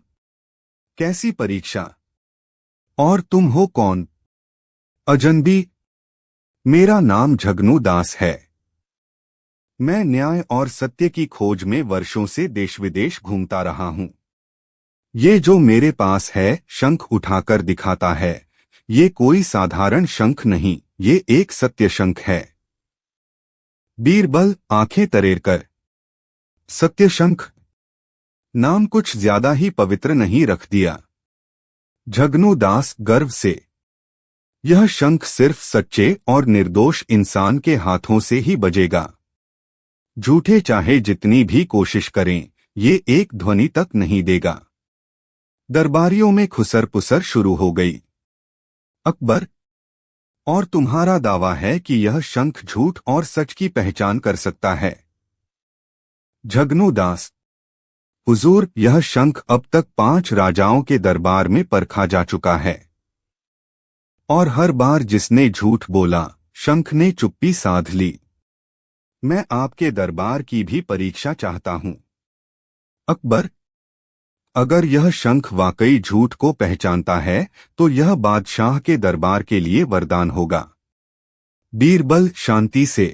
[SPEAKER 1] कैसी परीक्षा? और तुम हो कौन? अजनबी, मेरा नाम झगनू दास है। मैं न्याय और सत्य की खोज में वर्षों से देश विदेश घूमता रहा हूं। ये जो मेरे पास है, शंख उठाकर दिखाता है, ये कोई साधारण शंख नहीं, ये एक सत्य शंख है। बीरबल आंखें तरेर कर, सत्य शंख नाम कुछ ज्यादा ही पवित्र नहीं रख दिया? झगनू दास गर्व से, यह शंख सिर्फ सच्चे और निर्दोष इंसान के हाथों से ही बजेगा। झूठे चाहे जितनी भी कोशिश करें, ये एक ध्वनि तक नहीं देगा। दरबारियों में खुसर पुसर शुरू हो गई। अकबर, और तुम्हारा दावा है कि यह शंख झूठ और सच की पहचान कर सकता है? झगनू दास, हुजूर, यह शंख अब तक 5 राजाओं के दरबार में परखा जा चुका है, और हर बार जिसने झूठ बोला, शंख ने चुप्पी साध ली। मैं आपके दरबार की भी परीक्षा चाहता हूं। अकबर, अगर यह शंख वाकई झूठ को पहचानता है तो यह बादशाह के दरबार के लिए वरदान होगा। बीरबल शांति से,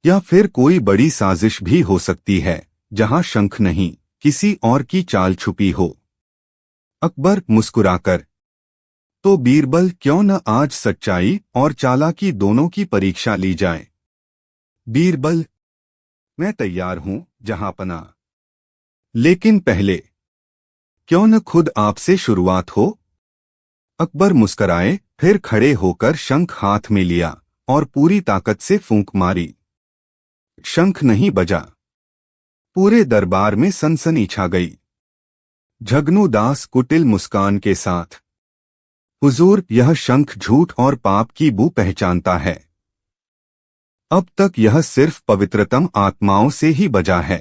[SPEAKER 1] या फिर कोई बड़ी साजिश भी हो सकती है जहां शंख नहीं, किसी और की चाल छुपी हो। अकबर मुस्कुराकर, तो बीरबल, क्यों न आज सच्चाई और चालाकी दोनों की परीक्षा ली जाए? बीरबल, मैं तैयार हूं जहांपना, लेकिन पहले क्यों न खुद आपसे शुरुआत हो? अकबर मुस्कराए, फिर खड़े होकर शंख हाथ में लिया और पूरी ताकत से फूंक मारी। शंख नहीं बजा। पूरे दरबार में सनसनी छा गई। झगनू दास कुटिल मुस्कान के साथ, हुजूर, यह शंख झूठ और पाप की बू पहचानता है। अब तक यह सिर्फ पवित्रतम आत्माओं से ही बजा है।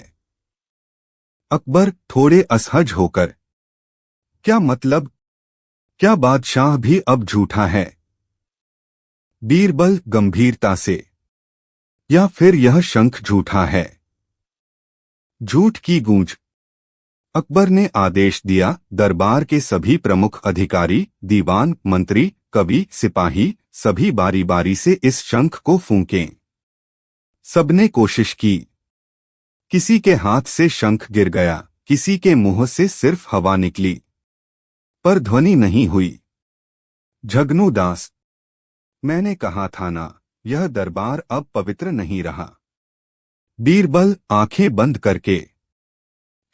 [SPEAKER 1] अकबर थोड़े असहज होकर, क्या मतलब? क्या बादशाह भी अब झूठा है? बीरबल गंभीरता से, या फिर यह शंख झूठा है? झूठ की गूंज। अकबर ने आदेश दिया, दरबार के सभी प्रमुख अधिकारी, दीवान, मंत्री, कवि, सिपाही, सभी बारी बारी से इस शंख को फूंकें। सबने कोशिश की। किसी के हाथ से शंख गिर गया, किसी के मुंह से सिर्फ हवा निकली, पर ध्वनि नहीं हुई। झगनू दास, मैंने कहा था ना, यह दरबार अब पवित्र नहीं रहा। बीरबल आंखें बंद करके,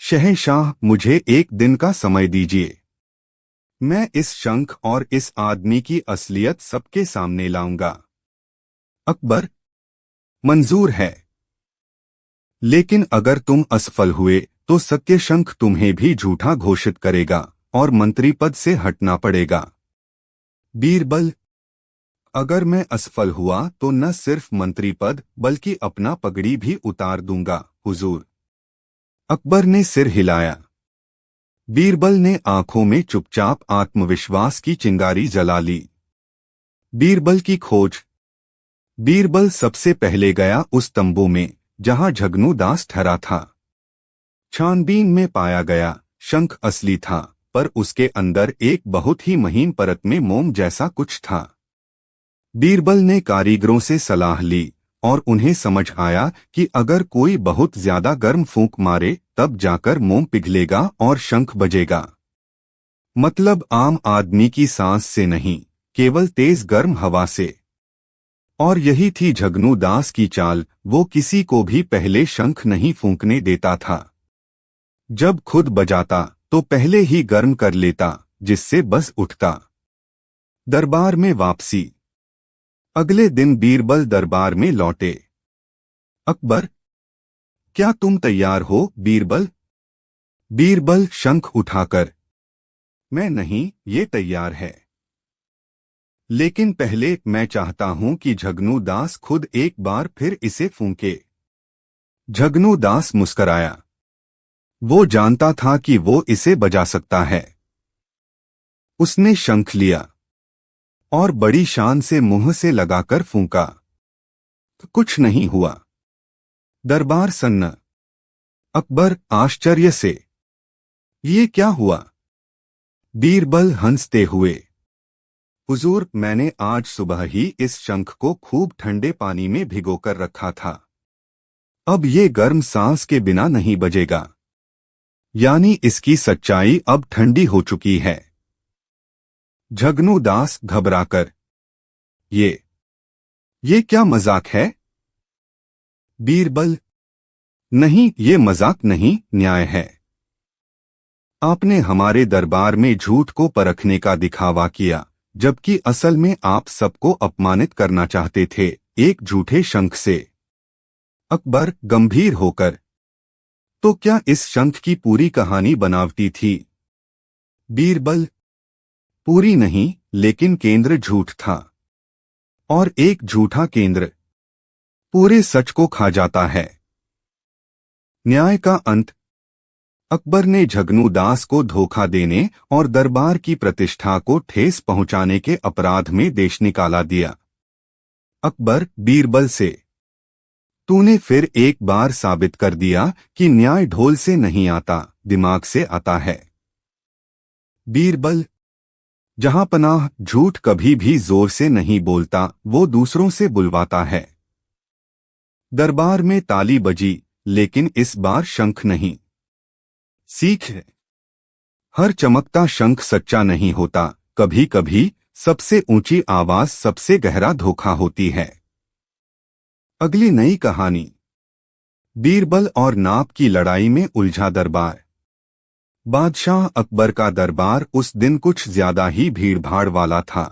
[SPEAKER 1] शहंशाह, मुझे 1 दिन का समय दीजिए। मैं इस शंख और इस आदमी की असलियत सबके सामने लाऊंगा। अकबर, मंजूर है, लेकिन अगर तुम असफल हुए तो सत्य शंख तुम्हें भी झूठा घोषित करेगा और मंत्री पद से हटना पड़ेगा। बीरबल, अगर मैं असफल हुआ तो न सिर्फ मंत्री पद बल्कि अपना पगड़ी भी उतार दूंगा, हुजूर। अकबर ने सिर हिलाया। बीरबल ने आंखों में चुपचाप आत्मविश्वास की चिंगारी जला ली। बीरबल की खोज। बीरबल सबसे पहले गया उस तंबू में जहां झगनू दास ठहरा था। छानबीन में पाया गया, शंख असली था, पर उसके अंदर एक बहुत ही महीन परत में मोम जैसा कुछ था। बीरबल ने कारीगरों से सलाह ली और उन्हें समझ आया कि अगर कोई बहुत ज्यादा गर्म फूंक मारे तब जाकर मोम पिघलेगा और शंख बजेगा। मतलब आम आदमी की सांस से नहीं, केवल तेज गर्म हवा से। और यही थी झगनू दास की चाल। वो किसी को भी पहले शंख नहीं फूंकने देता था। जब खुद बजाता तो पहले ही गर्म कर लेता, जिससे बस उठता। दरबार में वापसी। अगले दिन बीरबल दरबार में लौटे। अकबर, क्या तुम तैयार हो बीरबल? बीरबल शंख उठाकर, मैं नहीं, ये तैयार है। लेकिन पहले मैं चाहता हूं कि झगनू दास खुद एक बार फिर इसे फूंके। झगनू दास मुस्कराया। वो जानता था कि वो इसे बजा सकता है। उसने शंख लिया और बड़ी शान से मुंह से लगाकर फूंका। कुछ नहीं हुआ। दरबार सन्न। अकबर आश्चर्य से, ये क्या हुआ? बीरबल हंसते हुए, हुजूर, मैंने आज सुबह ही इस शंख को खूब ठंडे पानी में भिगोकर रखा था। अब ये गर्म सांस के बिना नहीं बजेगा। यानी इसकी सच्चाई अब ठंडी हो चुकी है। झगनू दास घबराकर, ये क्या मजाक है? बीरबल, नहीं, ये मजाक नहीं, न्याय है। आपने हमारे दरबार में झूठ को परखने का दिखावा किया, जबकि असल में आप सबको अपमानित करना चाहते थे, एक झूठे शंख से। अकबर गंभीर होकर, तो क्या इस शंख की पूरी कहानी बनावटी थी? बीरबल, पूरी नहीं, लेकिन केंद्र झूठ था। और एक झूठा केंद्र पूरे सच को खा जाता है। न्याय का अंत। अकबर ने झगनू दास को धोखा देने और दरबार की प्रतिष्ठा को ठेस पहुंचाने के अपराध में देश निकाला दिया। अकबर बीरबल से, तूने फिर एक बार साबित कर दिया कि न्याय ढोल से नहीं आता, दिमाग से आता है। बीरबल, जहां पनाह झूठ कभी भी जोर से नहीं बोलता, वो दूसरों से बुलवाता है। दरबार में ताली बजी, लेकिन इस बार शंख नहीं। सीख है, हर चमकता शंख सच्चा नहीं होता, कभी कभी सबसे ऊंची आवाज सबसे गहरा धोखा होती है। अगली नई कहानी। बीरबल और नाप की लड़ाई में उलझा दरबार। बादशाह अकबर का दरबार उस दिन कुछ ज्यादा ही भीड़भाड़ वाला था।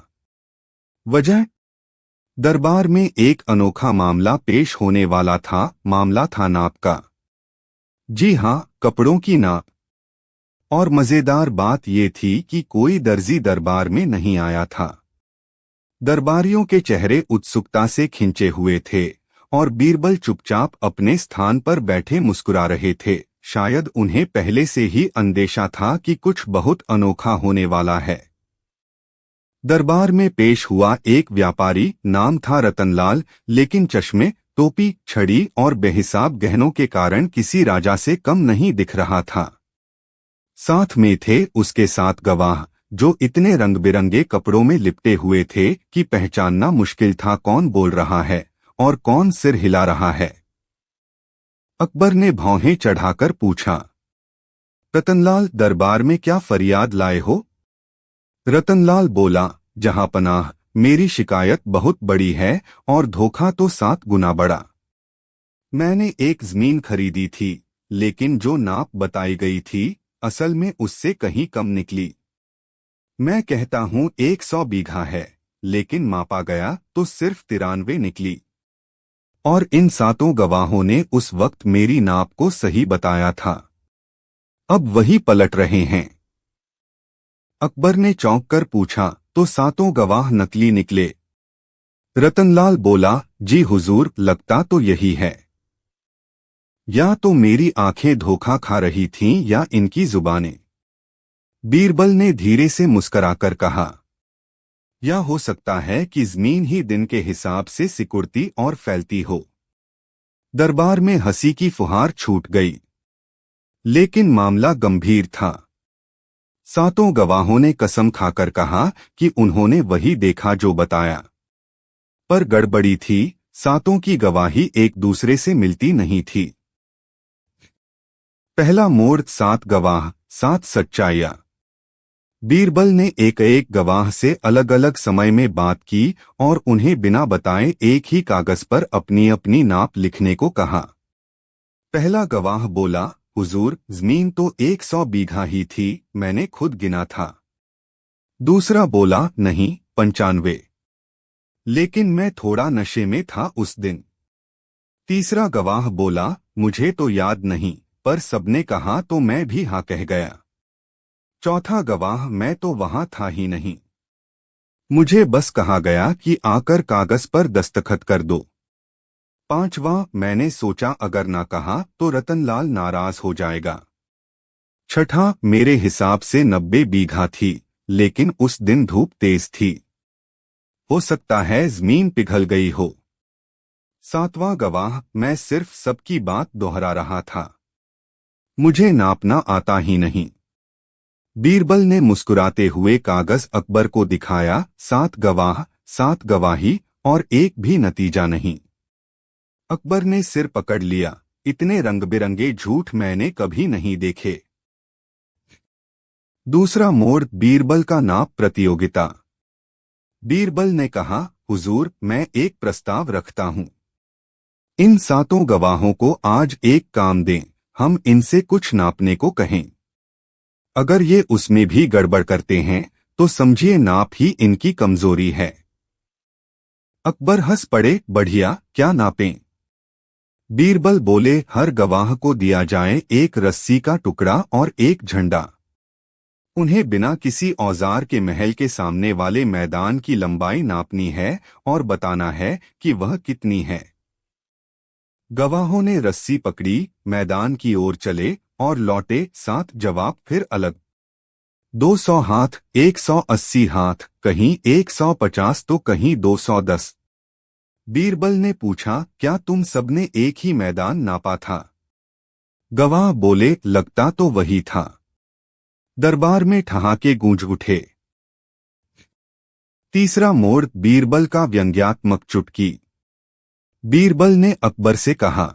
[SPEAKER 1] वजह, दरबार में एक अनोखा मामला पेश होने वाला था। मामला था नाप का। जी हां, कपड़ों की नाप। और मजेदार बात यह थी कि कोई दर्जी दरबार में नहीं आया था। दरबारियों के चेहरे उत्सुकता से खिंचे हुए थे और बीरबल चुपचाप अपने स्थान पर बैठे मुस्कुरा रहे थे। शायद उन्हें पहले से ही अंदेशा था कि कुछ बहुत अनोखा होने वाला है। दरबार में पेश हुआ एक व्यापारी, नाम था रतनलाल, लेकिन चश्मे, टोपी, छड़ी और बेहिसाब गहनों के कारण किसी राजा से कम नहीं दिख रहा था। साथ में थे उसके 7 गवाह, जो इतने रंग बिरंगे कपड़ों में लिपटे हुए थे कि पहचानना मुश्किल था कौन बोल रहा है और कौन सिर हिला रहा है। अकबर ने भौहें चढ़ाकर पूछा, रतनलाल, दरबार में क्या फरियाद लाए हो? रतनलाल बोला, जहांपनाह, मेरी शिकायत बहुत बड़ी है और धोखा तो 7 गुना बड़ा। मैंने एक जमीन खरीदी थी, लेकिन जो नाप बताई गई थी असल में उससे कहीं कम निकली। मैं कहता हूं 100 बीघा है, लेकिन मापा गया तो सिर्फ 93 निकली। और इन 7 गवाहों ने उस वक्त मेरी नाप को सही बताया था। अब वही पलट रहे हैं। अकबर ने चौंक कर पूछा, तो 7 गवाह नकली निकले? रतनलाल बोला, जी हुजूर, लगता तो यही है। या तो मेरी आंखें धोखा खा रही थीं या इनकी जुबानें। बीरबल ने धीरे से मुस्कराकर कहा, या हो सकता है कि जमीन ही दिन के हिसाब से सिकुड़ती और फैलती हो। दरबार में हंसी की फुहार छूट गई, लेकिन मामला गंभीर था। 7 गवाहों ने कसम खाकर कहा कि उन्होंने वही देखा जो बताया। पर गड़बड़ी थी, 7 की गवाही एक दूसरे से मिलती नहीं थी। पहला मोड़, 7 गवाह, 7 सच्चाइयां। बीरबल ने एक एक गवाह से अलग अलग समय में बात की और उन्हें बिना बताए एक ही कागज पर अपनी अपनी नाप लिखने को कहा। पहला गवाह बोला, हुजूर, जमीन तो 100 बीघा ही थी, मैंने खुद गिना था। दूसरा बोला, नहीं, 95, लेकिन मैं थोड़ा नशे में था उस दिन। तीसरा गवाह बोला, मुझे तो याद नहीं, पर सबने कहा तो मैं भी हाँ कह गया। चौथा गवाह, मैं तो वहां था ही नहीं, मुझे बस कहा गया कि आकर कागज पर दस्तखत कर दो। पांचवा, मैंने सोचा अगर ना कहा तो रतनलाल नाराज हो जाएगा। छठा, मेरे हिसाब से 90 बीघा थी, लेकिन उस दिन धूप तेज थी, हो सकता है जमीन पिघल गई हो। सातवां गवाह, मैं सिर्फ सबकी बात दोहरा रहा था, मुझे नापना आता ही नहीं। बीरबल ने मुस्कुराते हुए कागज अकबर को दिखाया। 7 गवाह, 7 गवाही और एक भी नतीजा नहीं। अकबर ने सिर पकड़ लिया, इतने रंग बिरंगे झूठ मैंने कभी नहीं देखे। दूसरा मोड़, बीरबल का नाप प्रतियोगिता। बीरबल ने कहा, हुजूर, मैं एक प्रस्ताव रखता हूं। इन सातों गवाहों को आज एक काम दें, हम इनसे कुछ नापने को कहें। अगर ये उसमें भी गड़बड़ करते हैं तो समझिए नाप ही इनकी कमजोरी है। अकबर हंस पड़े, बढ़िया, क्या नापें? बीरबल बोले, हर गवाह को दिया जाए एक रस्सी का टुकड़ा और एक झंडा। उन्हें बिना किसी औजार के महल के सामने वाले मैदान की लंबाई नापनी है और बताना है कि वह कितनी है। गवाहों ने रस्सी पकड़ी, मैदान की ओर चले और लौटे 7 जवाब फिर अलग। 200 हाथ, 180 हाथ, कहीं 150 तो कहीं 210। बीरबल ने पूछा, क्या तुम सबने एक ही मैदान नापा था? गवाह बोले, लगता तो वही था। दरबार में ठहाके गूंज उठे। तीसरा मोड़, बीरबल का व्यंग्यात्मक चुटकी। बीरबल ने अकबर से कहा,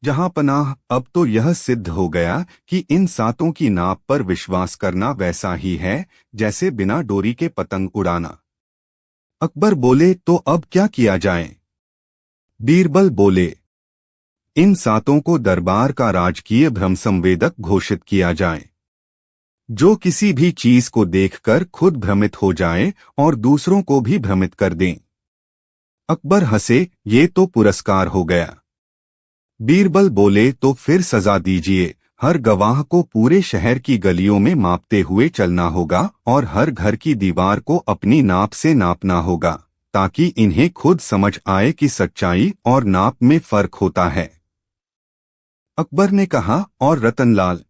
[SPEAKER 1] जहां पनाह, अब तो यह सिद्ध हो गया कि इन सातों की नाप पर विश्वास करना वैसा ही है जैसे बिना डोरी के पतंग उड़ाना। अकबर बोले, तो अब क्या किया जाए? बीरबल बोले, इन सातों को दरबार का राजकीय भ्रम संवेदक घोषित किया जाए। जो किसी भी चीज को देखकर खुद भ्रमित हो जाए और दूसरों को भी भ्रमित कर दें। अकबर हंसे, ये तो पुरस्कार हो गया। बीरबल बोले, तो फिर सजा दीजिए, हर गवाह को पूरे शहर की गलियों में मापते हुए चलना होगा और हर घर की दीवार को अपनी नाप से नापना होगा, ताकि इन्हें खुद समझ आए कि सच्चाई और नाप में फर्क होता है। अकबर ने कहा, और रतनलाल?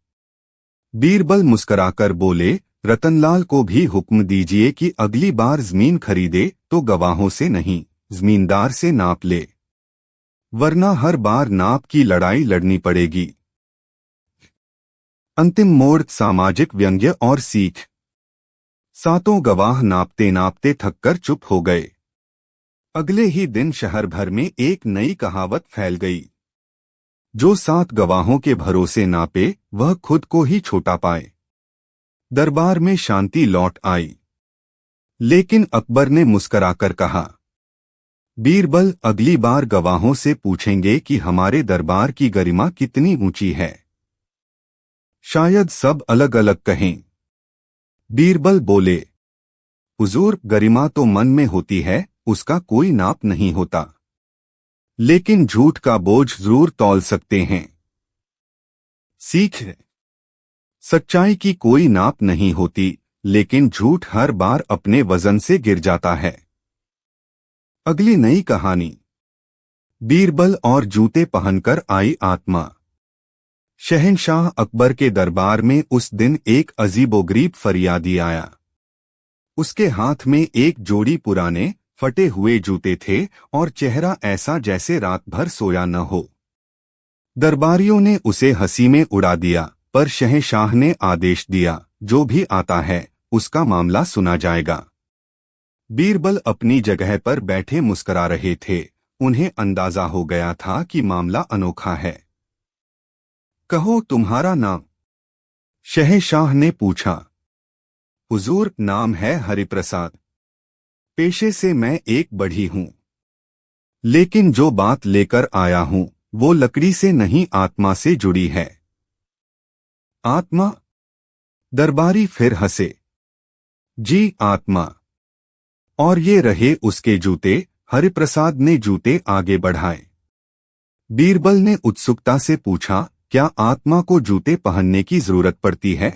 [SPEAKER 1] बीरबल मुस्कुराकर बोले, रतनलाल को भी हुक्म दीजिए कि अगली बार जमीन खरीदे तो गवाहों से नहीं, जमींदार से नाप ले, वरना हर बार नाप की लड़ाई लड़नी पड़ेगी। अंतिम मोड़, सामाजिक व्यंग्य और सीख। सातों गवाह नापते नापते थककर चुप हो गए। अगले ही दिन शहर भर में एक नई कहावत फैल गई, जो 7 गवाहों के भरोसे नापे वह खुद को ही छोटा पाए। दरबार में शांति लौट आई। लेकिन अकबर ने मुस्कुराकर कहा, बीरबल, अगली बार गवाहों से पूछेंगे कि हमारे दरबार की गरिमा कितनी ऊंची है। शायद सब अलग अलग कहें। बीरबल बोले, हुजूर, गरिमा तो मन में होती है, उसका कोई नाप नहीं होता। लेकिन झूठ का बोझ जरूर तौल सकते हैं। सीख, सच्चाई की कोई नाप नहीं होती, लेकिन झूठ हर बार अपने वजन से गिर जाता है। अगली नई कहानी, बीरबल और जूते पहनकर आई आत्मा। शहंशाह अकबर के दरबार में उस दिन एक अजीबोगरीब फरियादी आया। उसके हाथ में एक जोड़ी पुराने फटे हुए जूते थे और चेहरा ऐसा जैसे रात भर सोया न हो। दरबारियों ने उसे हंसी में उड़ा दिया, पर शहंशाह ने आदेश दिया, जो भी आता है उसका मामला सुना जाएगा। बीरबल अपनी जगह पर बैठे मुस्करा रहे थे। उन्हें अंदाजा हो गया था कि मामला अनोखा है। कहो, तुम्हारा नाम? शहंशाह ने पूछा। हुजूर, नाम है हरिप्रसाद। पेशे से मैं एक बढ़ी हूं, लेकिन जो बात लेकर आया हूं वो लकड़ी से नहीं, आत्मा से जुड़ी है। आत्मा? दरबारी फिर हंसे। जी, आत्मा। और ये रहे उसके जूते। हरिप्रसाद ने जूते आगे बढ़ाए। बीरबल ने उत्सुकता से पूछा, क्या आत्मा को जूते पहनने की जरूरत पड़ती है?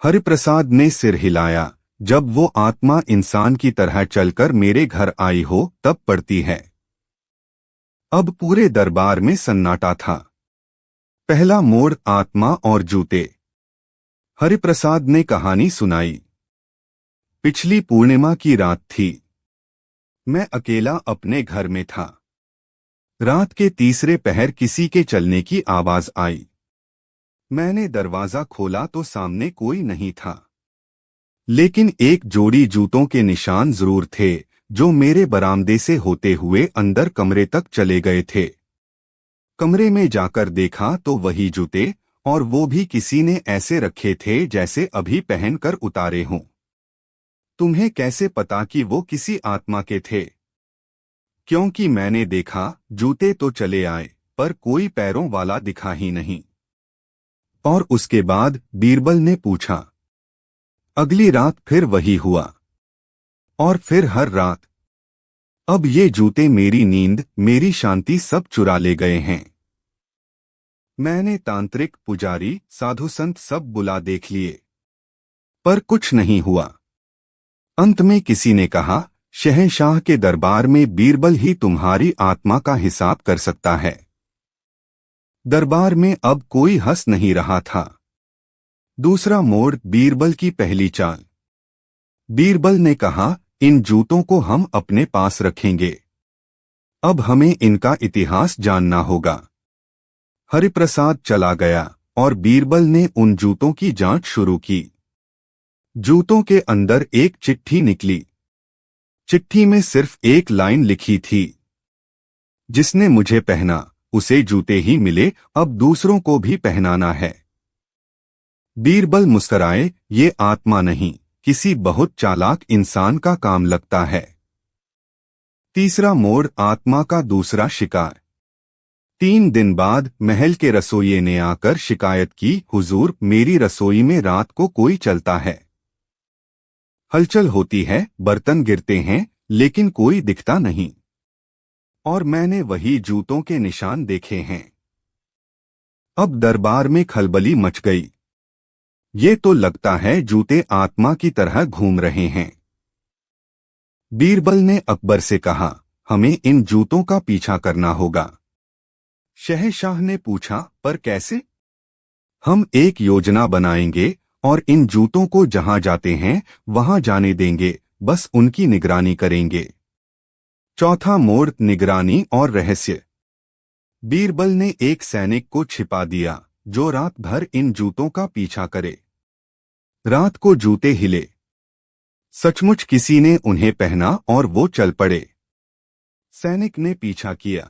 [SPEAKER 1] हरिप्रसाद ने सिर हिलाया, जब वो आत्मा इंसान की तरह चलकर मेरे घर आई हो तब पड़ती है। अब पूरे दरबार में सन्नाटा था। पहला मोड़, आत्मा और जूते। हरिप्रसाद ने कहानी सुनाई। पिछली पूर्णिमा की रात थी। मैं अकेला अपने घर में था। रात के तीसरे पहर किसी के चलने की आवाज आई। मैंने दरवाजा खोला तो सामने कोई नहीं था, लेकिन एक जोड़ी जूतों के निशान जरूर थे, जो मेरे बरामदे से होते हुए अंदर कमरे तक चले गए थे। कमरे में जाकर देखा तो वही जूते, और वो भी किसी ने ऐसे रखे थे जैसे अभी पहनकर उतारे हों। तुम्हें कैसे पता कि वो किसी आत्मा के थे? क्योंकि मैंने देखा जूते तो चले आए पर कोई पैरों वाला दिखा ही नहीं। और उसके बाद बीरबल ने पूछा। अगली रात फिर वही हुआ और फिर हर रात। अब ये जूते मेरी नींद, मेरी शांति सब चुरा ले गए हैं। मैंने तांत्रिक, पुजारी, साधु संत सब बुला देख लिए पर कुछ नहीं हुआ। अंत में किसी ने कहा, शहंशाह के दरबार में बीरबल ही तुम्हारी आत्मा का हिसाब कर सकता है। दरबार में अब कोई हंस नहीं रहा था। दूसरा मोड़, बीरबल की पहली चाल। बीरबल ने कहा, इन जूतों को हम अपने पास रखेंगे। अब हमें इनका इतिहास जानना होगा। हरिप्रसाद चला गया और बीरबल ने उन जूतों की जांच शुरू की। जूतों के अंदर एक चिट्ठी निकली। चिट्ठी में सिर्फ एक लाइन लिखी थी, जिसने मुझे पहना उसे जूते ही मिले, अब दूसरों को भी पहनाना है। बीरबल मुस्कराए, ये आत्मा नहीं, किसी बहुत चालाक इंसान का काम लगता है। तीसरा मोड़, आत्मा का दूसरा शिकार। 3 दिन बाद महल के रसोइये ने आकर शिकायत की, हुजूर, मेरी रसोई में रात को कोई चलता है। हलचल होती है, बर्तन गिरते हैं, लेकिन कोई दिखता नहीं। और मैंने वही जूतों के निशान देखे हैं। अब दरबार में खलबली मच गई। ये तो लगता है जूते आत्मा की तरह घूम रहे हैं। बीरबल ने अकबर से कहा, हमें इन जूतों का पीछा करना होगा। शहंशाह ने पूछा, पर कैसे? हम एक योजना बनाएंगे और इन जूतों को जहां जाते हैं वहां जाने देंगे, बस उनकी निगरानी करेंगे। चौथा मोड़, निगरानी और रहस्य। बीरबल ने एक सैनिक को छिपा दिया जो रात भर इन जूतों का पीछा करे। रात को जूते हिले। सचमुच किसी ने उन्हें पहना और वो चल पड़े। सैनिक ने पीछा किया।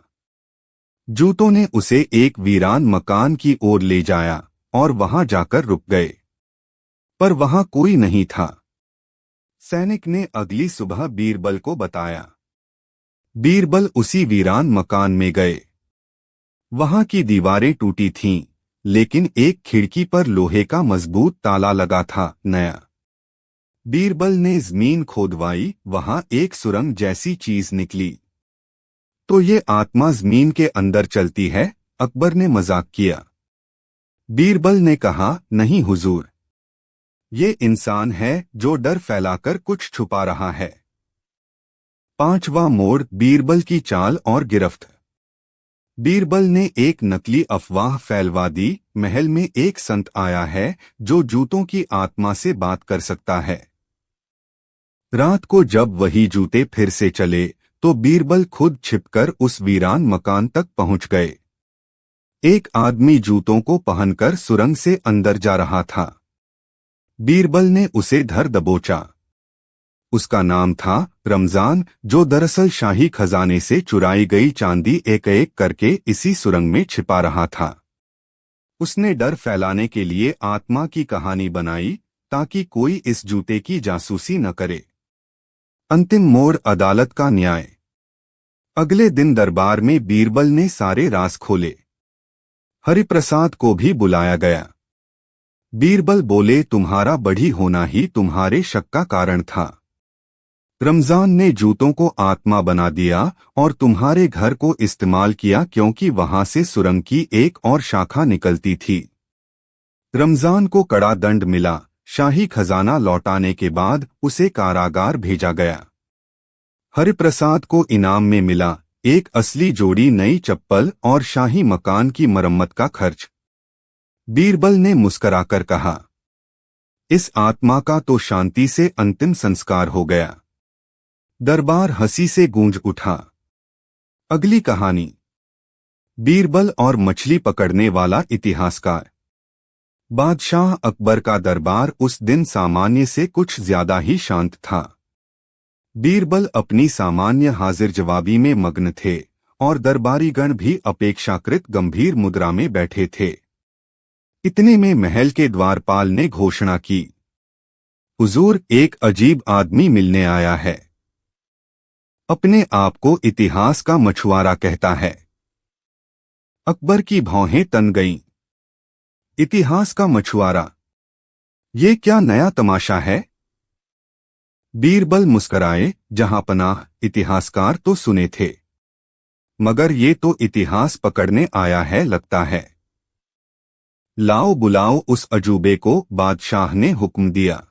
[SPEAKER 1] जूतों ने उसे एक वीरान मकान की ओर ले जाया और वहां जाकर रुक गए, पर वहां कोई नहीं था। सैनिक ने अगली सुबह बीरबल को बताया। बीरबल उसी वीरान मकान में गए। वहां की दीवारें टूटी थीं, लेकिन एक खिड़की पर लोहे का मजबूत ताला लगा था, नया। बीरबल ने जमीन खोदवाई, वहां एक सुरंग जैसी चीज निकली। तो ये आत्मा जमीन के अंदर चलती है? अकबर ने मजाक किया। बीरबल ने कहा, नहीं हुजूर, ये इंसान है जो डर फैलाकर कुछ छुपा रहा है। पांचवा मोड़, बीरबल की चाल और गिरफ्त। बीरबल ने एक नकली अफवाह फैलवा दी, महल में एक संत आया है जो जूतों की आत्मा से बात कर सकता है। रात को जब वही जूते फिर से चले तो बीरबल खुद छिपकर उस वीरान मकान तक पहुंच गए। एक आदमी जूतों को पहनकर सुरंग से अंदर जा रहा था। बीरबल ने उसे धर दबोचा। उसका नाम था रमजान, जो दरअसल शाही खजाने से चुराई गई चांदी एक एक करके इसी सुरंग में छिपा रहा था। उसने डर फैलाने के लिए आत्मा की कहानी बनाई ताकि कोई इस जूते की जासूसी न करे। अंतिम मोड़, अदालत का न्याय। अगले दिन दरबार में बीरबल ने सारे राज खोले। हरिप्रसाद को भी बुलाया गया। बीरबल बोले, तुम्हारा बढ़ी होना ही तुम्हारे शक का कारण था। रमजान ने जूतों को आत्मा बना दिया और तुम्हारे घर को इस्तेमाल किया क्योंकि वहां से सुरंग की एक और शाखा निकलती थी। रमजान को कड़ा दंड मिला। शाही खजाना लौटाने के बाद उसे कारागार भेजा गया। हरिप्रसाद को इनाम में मिला एक असली जोड़ी नई चप्पल और शाही मकान की मरम्मत का खर्च। बीरबल ने मुस्कराकर कहा, इस आत्मा का तो शांति से अंतिम संस्कार हो गया। दरबार हंसी से गूंज उठा। अगली कहानी, बीरबल और मछली पकड़ने वाला इतिहासकार। बादशाह अकबर का दरबार उस दिन सामान्य से कुछ ज्यादा ही शांत था। बीरबल अपनी सामान्य हाजिर जवाबी में मग्न थे और दरबारीगण भी अपेक्षाकृत गंभीर मुद्रा में बैठे थे। इतने में महल के द्वारपाल ने घोषणा की, हुजूर, एक अजीब आदमी मिलने आया है। अपने आप को इतिहास का मछुआरा कहता है। अकबर की भौहें तन गईं। इतिहास का मछुआरा, ये क्या नया तमाशा है? बीरबल मुस्कराए, जहांपनाह, इतिहासकार तो सुने थे, मगर ये तो इतिहास पकड़ने आया है लगता है। लाओ बुलाओ उस अजूबे को, बादशाह ने हुक्म दिया।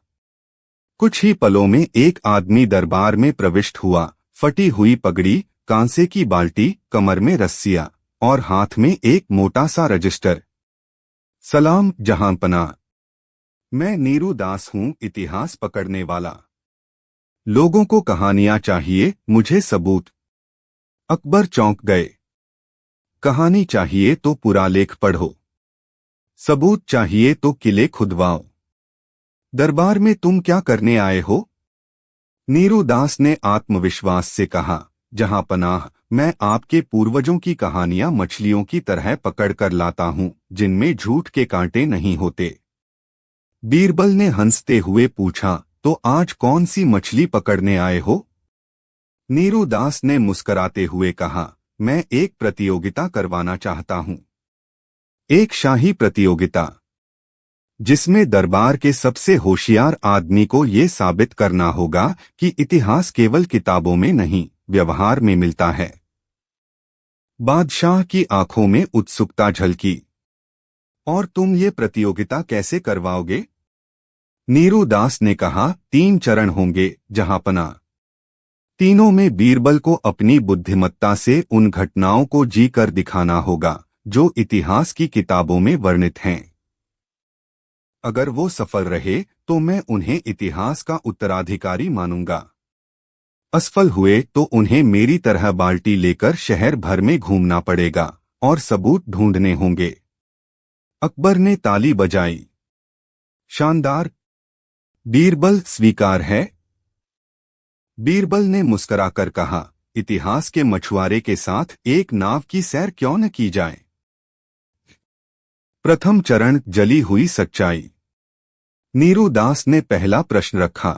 [SPEAKER 1] कुछ ही पलों में एक आदमी दरबार में प्रविष्ट हुआ। फटी हुई पगड़ी, कांसे की बाल्टी, कमर में रस्सियां और हाथ में एक मोटा सा रजिस्टर। सलाम जहांपनाह, मैं नीरू दास हूं, इतिहास पकड़ने वाला। लोगों को कहानियां चाहिए, मुझे सबूत। अकबर चौंक गए। कहानी चाहिए तो पुरालेख पढ़ो, सबूत चाहिए तो किले खुदवाओ। दरबार में तुम क्या करने आए हो? नीरू दास ने आत्मविश्वास से कहा, जहांपनाह, मैं आपके पूर्वजों की कहानियां मछलियों की तरह पकड़ कर लाता हूं, जिनमें झूठ के कांटे नहीं होते। बीरबल ने हंसते हुए पूछा, तो आज कौन सी मछली पकड़ने आए हो? नीरू दास ने मुस्कराते हुए कहा, मैं एक प्रतियोगिता करवाना चाहता हूं। एक शाही प्रतियोगिता, जिसमें दरबार के सबसे होशियार आदमी को ये साबित करना होगा कि इतिहास केवल किताबों में नहीं, व्यवहार में मिलता है। बादशाह की आंखों में उत्सुकता झलकी। और तुम ये प्रतियोगिता कैसे करवाओगे? नीरू दास ने कहा, 3 चरण होंगे जहांपनाह। तीनों में बीरबल को अपनी बुद्धिमत्ता से उन घटनाओं को जी कर दिखाना होगा जो इतिहास की किताबों में वर्णित हैं। अगर वो सफल रहे तो मैं उन्हें इतिहास का उत्तराधिकारी मानूंगा। असफल हुए तो उन्हें मेरी तरह बाल्टी लेकर शहर भर में घूमना पड़ेगा और सबूत ढूंढने होंगे। अकबर ने ताली बजाई। शानदार, बीरबल स्वीकार है। बीरबल ने मुस्कुराकर कहा, इतिहास के मछुआरे के साथ एक नाव की सैर क्यों न की जाए? प्रथम चरण, जली हुई सच्चाई। नीरू दास ने पहला प्रश्न रखा।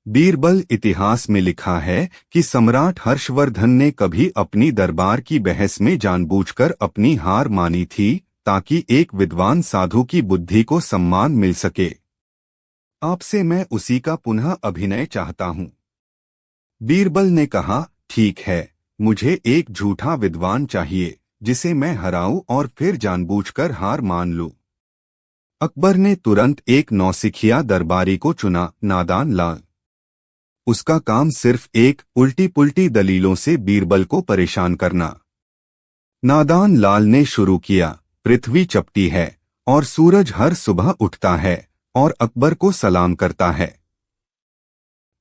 [SPEAKER 1] बीरबल, इतिहास में लिखा है कि सम्राट हर्षवर्धन ने कभी अपनी दरबार की बहस में जानबूझकर अपनी हार मानी थी ताकि एक विद्वान साधु की बुद्धि को सम्मान मिल सके। आपसे मैं उसी का पुनः अभिनय चाहता हूं। बीरबल ने कहा, ठीक है, मुझे एक झूठा विद्वान चाहिए जिसे मैं हराऊं और फिर जानबूझकर हार मान लूं। अकबर ने तुरंत एक नौसिखिया दरबारी को चुना, नादान लाल। उसका काम सिर्फ एक उल्टी पुल्टी दलीलों से बीरबल को परेशान करना। नादान लाल ने शुरू किया, पृथ्वी चपटी है और सूरज हर सुबह उठता है और अकबर को सलाम करता है।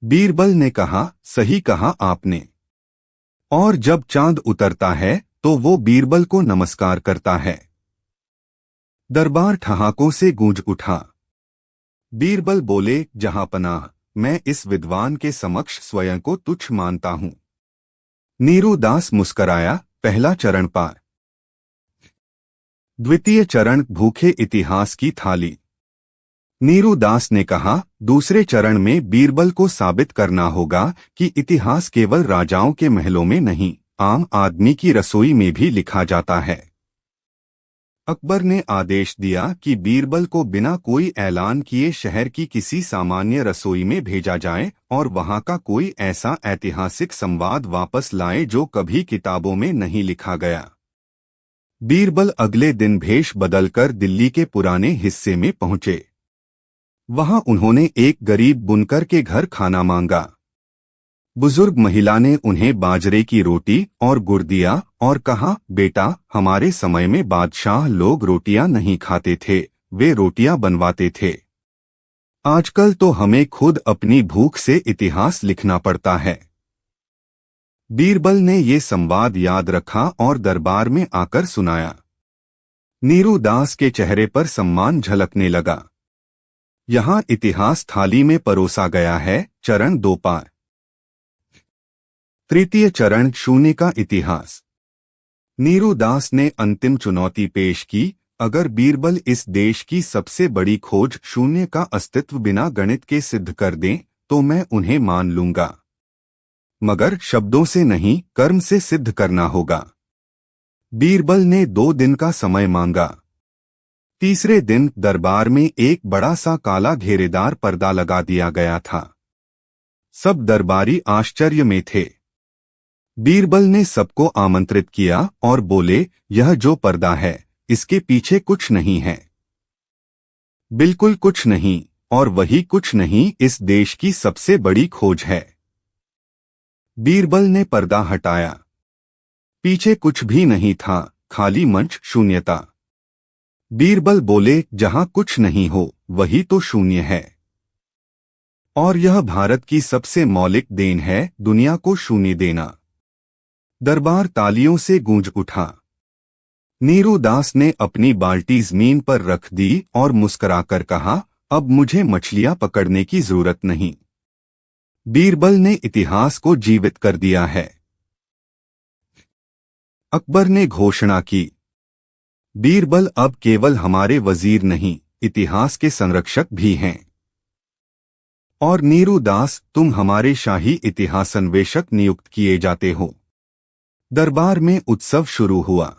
[SPEAKER 1] बीरबल ने कहा, सही कहा आपने। और जब चांद उतरता है तो वो बीरबल को नमस्कार करता है। दरबार ठहाकों से गूंज उठा। बीरबल बोले, जहांपनाह, मैं इस विद्वान के समक्ष स्वयं को तुच्छ मानता हूं। नीरू दास मुस्कराया, पहला चरण पार। द्वितीय चरण, भूखे इतिहास की थाली। नीरू दास ने कहा, दूसरे चरण में बीरबल को साबित करना होगा कि इतिहास केवल राजाओं के महलों में नहीं, आम आदमी की रसोई में भी लिखा जाता है। अकबर ने आदेश दिया कि बीरबल को बिना कोई ऐलान किए शहर की किसी सामान्य रसोई में भेजा जाए और वहां का कोई ऐसा ऐतिहासिक संवाद वापस लाए जो कभी किताबों में नहीं लिखा गया। बीरबल अगले दिन भेष बदलकर दिल्ली के पुराने हिस्से में पहुंचे। वहां उन्होंने एक गरीब बुनकर के घर खाना मांगा। बुजुर्ग महिला ने उन्हें बाजरे की रोटी और गुड़ दिया और कहा, बेटा, हमारे समय में बादशाह लोग रोटियां नहीं खाते थे, वे रोटियां बनवाते थे। आजकल तो हमें खुद अपनी भूख से इतिहास लिखना पड़ता है। बीरबल ने ये संवाद याद रखा और दरबार में आकर सुनाया। नीरू दास के चेहरे पर सम्मान झलकने लगा। यहाँ इतिहास थाली में परोसा गया है। चरण 2 पार। तृतीय चरण, शून्य का इतिहास। नीरू दास ने अंतिम चुनौती पेश की, अगर बीरबल इस देश की सबसे बड़ी खोज शून्य का अस्तित्व बिना गणित के सिद्ध कर दें तो मैं उन्हें मान लूंगा। मगर शब्दों से नहीं, कर्म से सिद्ध करना होगा। बीरबल ने 2 दिन का समय मांगा। तीसरे दिन दरबार में एक बड़ा सा काला घेरेदार पर्दा लगा दिया गया था। सब दरबारी आश्चर्य में थे। बीरबल ने सबको आमंत्रित किया और बोले, यह जो पर्दा है, इसके पीछे कुछ नहीं है, बिल्कुल कुछ नहीं, और वही कुछ नहीं इस देश की सबसे बड़ी खोज है। बीरबल ने पर्दा हटाया। पीछे कुछ भी नहीं था, खाली मंच, शून्यता। बीरबल बोले, जहां कुछ नहीं हो वही तो शून्य है, और यह भारत की सबसे मौलिक देन है, दुनिया को शून्य देना। दरबार तालियों से गूंज उठा। नीरू दास ने अपनी बाल्टी जमीन पर रख दी और मुस्कुराकर कहा, अब मुझे मछलियां पकड़ने की जरूरत नहीं। बीरबल ने इतिहास को जीवित कर दिया है। अकबर ने घोषणा की, बीरबल अब केवल हमारे वजीर नहीं, इतिहास के संरक्षक भी हैं। और नीरू दास, तुम हमारे शाही इतिहासन्वेषक नियुक्त किए जाते हो। दरबार में उत्सव शुरू हुआ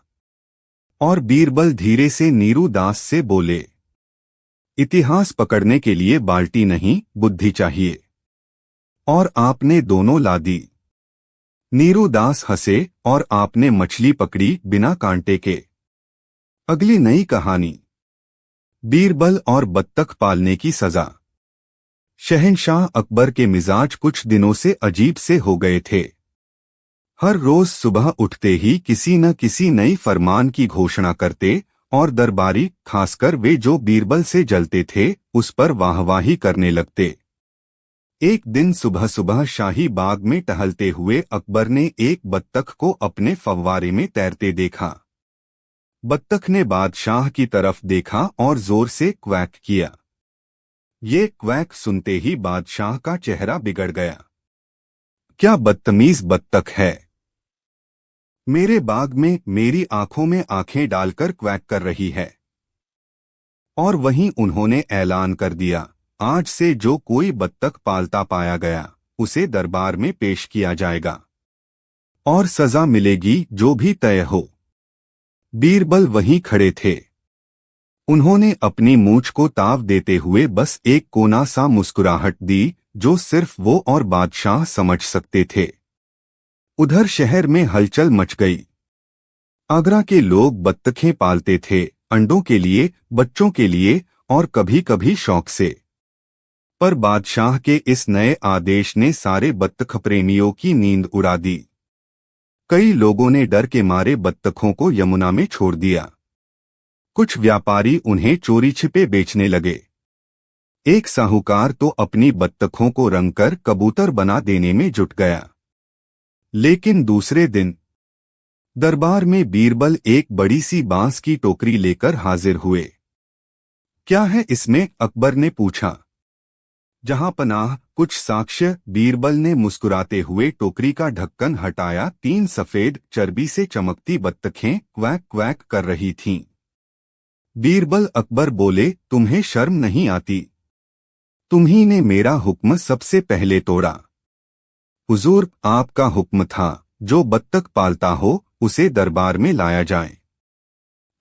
[SPEAKER 1] और बीरबल धीरे से नीरू दास से बोले, इतिहास पकड़ने के लिए बाल्टी नहीं, बुद्धि चाहिए, और आपने दोनों ला दी। नीरू दास हंसे और आपने मछली पकड़ी बिना कांटे के। अगली नई कहानी, बीरबल और बत्तख पालने की सजा। शहंशाह अकबर के मिजाज कुछ दिनों से अजीब से हो गए थे। हर रोज सुबह उठते ही किसी न किसी नई फरमान की घोषणा करते, और दरबारी, खासकर वे जो बीरबल से जलते थे, उस पर वाहवाही करने लगते। एक दिन सुबह सुबह शाही बाग में टहलते हुए अकबर ने एक बत्तख को अपने फव्वारे में तैरते देखा। बत्तख ने बादशाह की तरफ देखा और जोर से क्वैक किया। ये क्वैक सुनते ही बादशाह का चेहरा बिगड़ गया। क्या बदतमीज बत्तख है, मेरे बाग में मेरी आंखों में आंखें डालकर क्वैक कर रही है। और वहीं उन्होंने ऐलान कर दिया, आज से जो कोई बत्तख पालता पाया गया, उसे दरबार में पेश किया जाएगा और सजा मिलेगी जो भी तय हो। बीरबल वहीं खड़े थे। उन्होंने अपनी मूंछ को ताव देते हुए बस एक कोना सा मुस्कुराहट दी, जो सिर्फ वो और बादशाह समझ सकते थे। उधर शहर में हलचल मच गई। आगरा के लोग बत्तखें पालते थे, अंडों के लिए, बच्चों के लिए और कभी कभी शौक से। पर बादशाह के इस नए आदेश ने सारे बत्तख प्रेमियों की नींद उड़ा दी। कई लोगों ने डर के मारे बत्तखों को यमुना में छोड़ दिया। कुछ व्यापारी उन्हें चोरी छिपे बेचने लगे। एक साहूकार तो अपनी बत्तखों को रंगकर कबूतर बना देने में जुट गया। लेकिन दूसरे दिन दरबार में बीरबल एक बड़ी सी बांस की टोकरी लेकर हाजिर हुए। क्या है इसमें, अकबर ने पूछा। जहां पनाह, कुछ साक्ष्य। बीरबल ने मुस्कुराते हुए टोकरी का ढक्कन हटाया। 3 सफेद चर्बी से चमकती बत्तखें क्वैक क्वैक कर रही थीं। बीरबल, अकबर बोले, तुम्हें शर्म नहीं आती? तुम्ही ने मेरा हुक्म सबसे पहले तोड़ा। हुजूर, आपका हुक्म था, जो बत्तख पालता हो उसे दरबार में लाया जाए।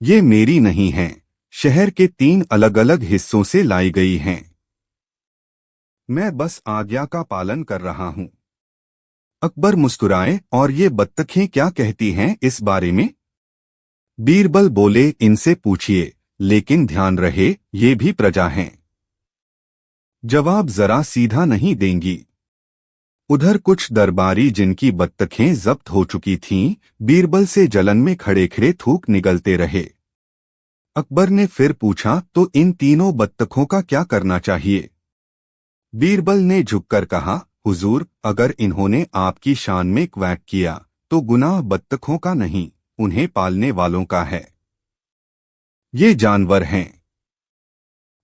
[SPEAKER 1] ये मेरी नहीं है, शहर के 3 अलग अलग हिस्सों से लाई गई हैं। मैं बस आज्ञा का पालन कर रहा हूं। अकबर मुस्कुराए, और ये बत्तखें क्या कहती हैं इस बारे में? बीरबल बोले, इनसे पूछिए, लेकिन ध्यान रहे ये भी प्रजा हैं। जवाब जरा सीधा नहीं देंगी। उधर कुछ दरबारी जिनकी बत्तखें जब्त हो चुकी थीं, बीरबल से जलन में खड़े खड़े थूक निगलते रहे। अकबर ने फिर पूछा, तो इन तीनों बत्तखों का क्या करना चाहिए? बीरबल ने झुककर कहा, हुजूर, अगर इन्होंने आपकी शान में क्वैक किया तो गुनाह बत्तखों का नहीं, उन्हें पालने वालों का है। ये जानवर हैं।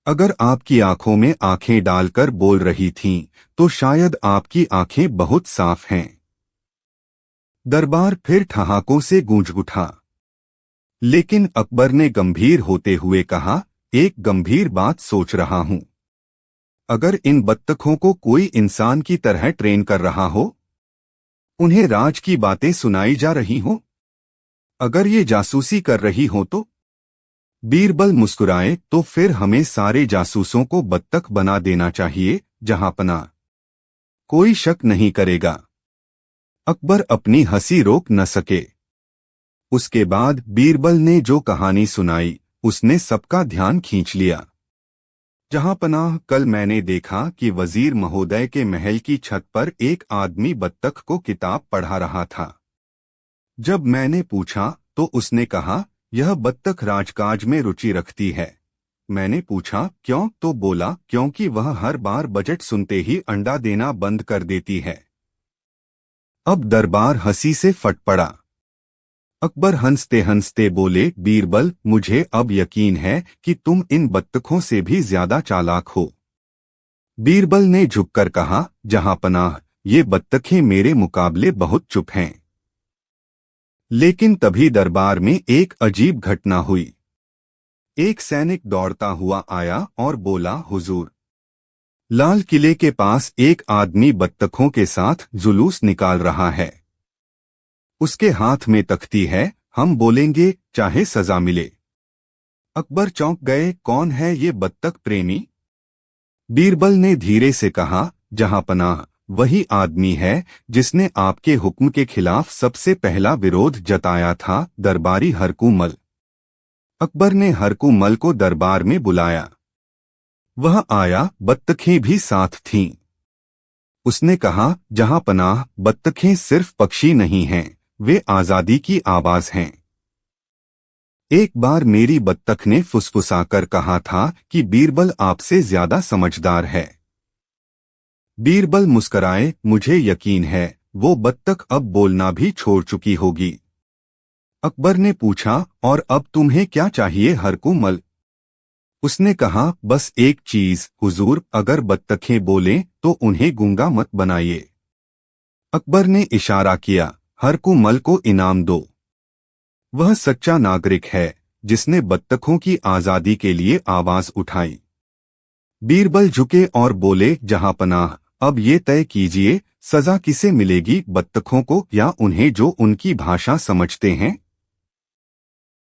[SPEAKER 1] अगर आपकी आंखों में आंखें डालकर बोल रही थीं, तो शायद आपकी आंखें बहुत साफ हैं। दरबार फिर ठहाकों से गूंज उठा। लेकिन अकबर ने गंभीर होते हुए कहा, एक गंभीर बात सोच रहा हूं। अगर इन बत्तखों को कोई इंसान की तरह ट्रेन कर रहा हो, उन्हें राज की बातें सुनाई जा रही हों? अगर ये जासूसी कर रही हो तो? बीरबल मुस्कुराए, तो फिर हमें सारे जासूसों को बत्तख बना देना चाहिए जहांपना। कोई शक नहीं करेगा। अकबर अपनी हंसी रोक न सके। उसके बाद बीरबल ने जो कहानी सुनाई उसने सबका ध्यान खींच लिया। जहांपनाह, कल मैंने देखा कि वजीर महोदय के महल की छत पर एक आदमी बत्तख को किताब पढ़ा रहा था। जब मैंने पूछा तो उसने कहा, यह बत्तख राजकाज में रुचि रखती है। मैंने पूछा क्यों, तो बोला क्योंकि वह हर बार बजट सुनते ही अंडा देना बंद कर देती है। अब दरबार हंसी से फट पड़ा। अकबर हंसते हंसते बोले, बीरबल, मुझे अब यकीन है कि तुम इन बत्तखों से भी ज्यादा चालाक हो। बीरबल ने झुककर कहा, जहांपनाह, ये बत्तखें मेरे मुकाबले बहुत चुप हैं। लेकिन तभी दरबार में एक अजीब घटना हुई। एक सैनिक दौड़ता हुआ आया और बोला, हुजूर, लाल किले के पास एक आदमी बत्तखों के साथ जुलूस निकाल रहा है। उसके हाथ में तख्ती है, हम बोलेंगे चाहे सजा मिले। अकबर चौंक गए, कौन है ये बत्तख प्रेमी? बीरबल ने धीरे से कहा, जहांपनाह, वही आदमी है जिसने आपके हुक्म के खिलाफ सबसे पहला विरोध जताया था, दरबारी हरकुमल। अकबर ने हरकुमल को दरबार में बुलाया। वह आया, बत्तखें भी साथ थीं। उसने कहा, जहांपनाह, बत्तखें सिर्फ पक्षी नहीं हैं, वे आजादी की आवाज हैं। एक बार मेरी बत्तख ने फुसफुसाकर कहा था कि बीरबल आपसे ज्यादा समझदार है। बीरबल मुस्कराए, मुझे यकीन है वो बत्तख अब बोलना भी छोड़ चुकी होगी। अकबर ने पूछा, और अब तुम्हें क्या चाहिए हरकुमल? उसने कहा, बस एक चीज हुजूर, अगर बत्तखें बोलें तो उन्हें गूंगा मत बनाइए। अकबर ने इशारा किया, हरकुमल को इनाम दो। वह सच्चा नागरिक है जिसने बत्तखों की आजादी के लिए आवाज उठाई। बीरबल झुके और बोले, जहांपनाह, अब ये तय कीजिए, सजा किसे मिलेगी, बत्तखों को या उन्हें जो उनकी भाषा समझते हैं?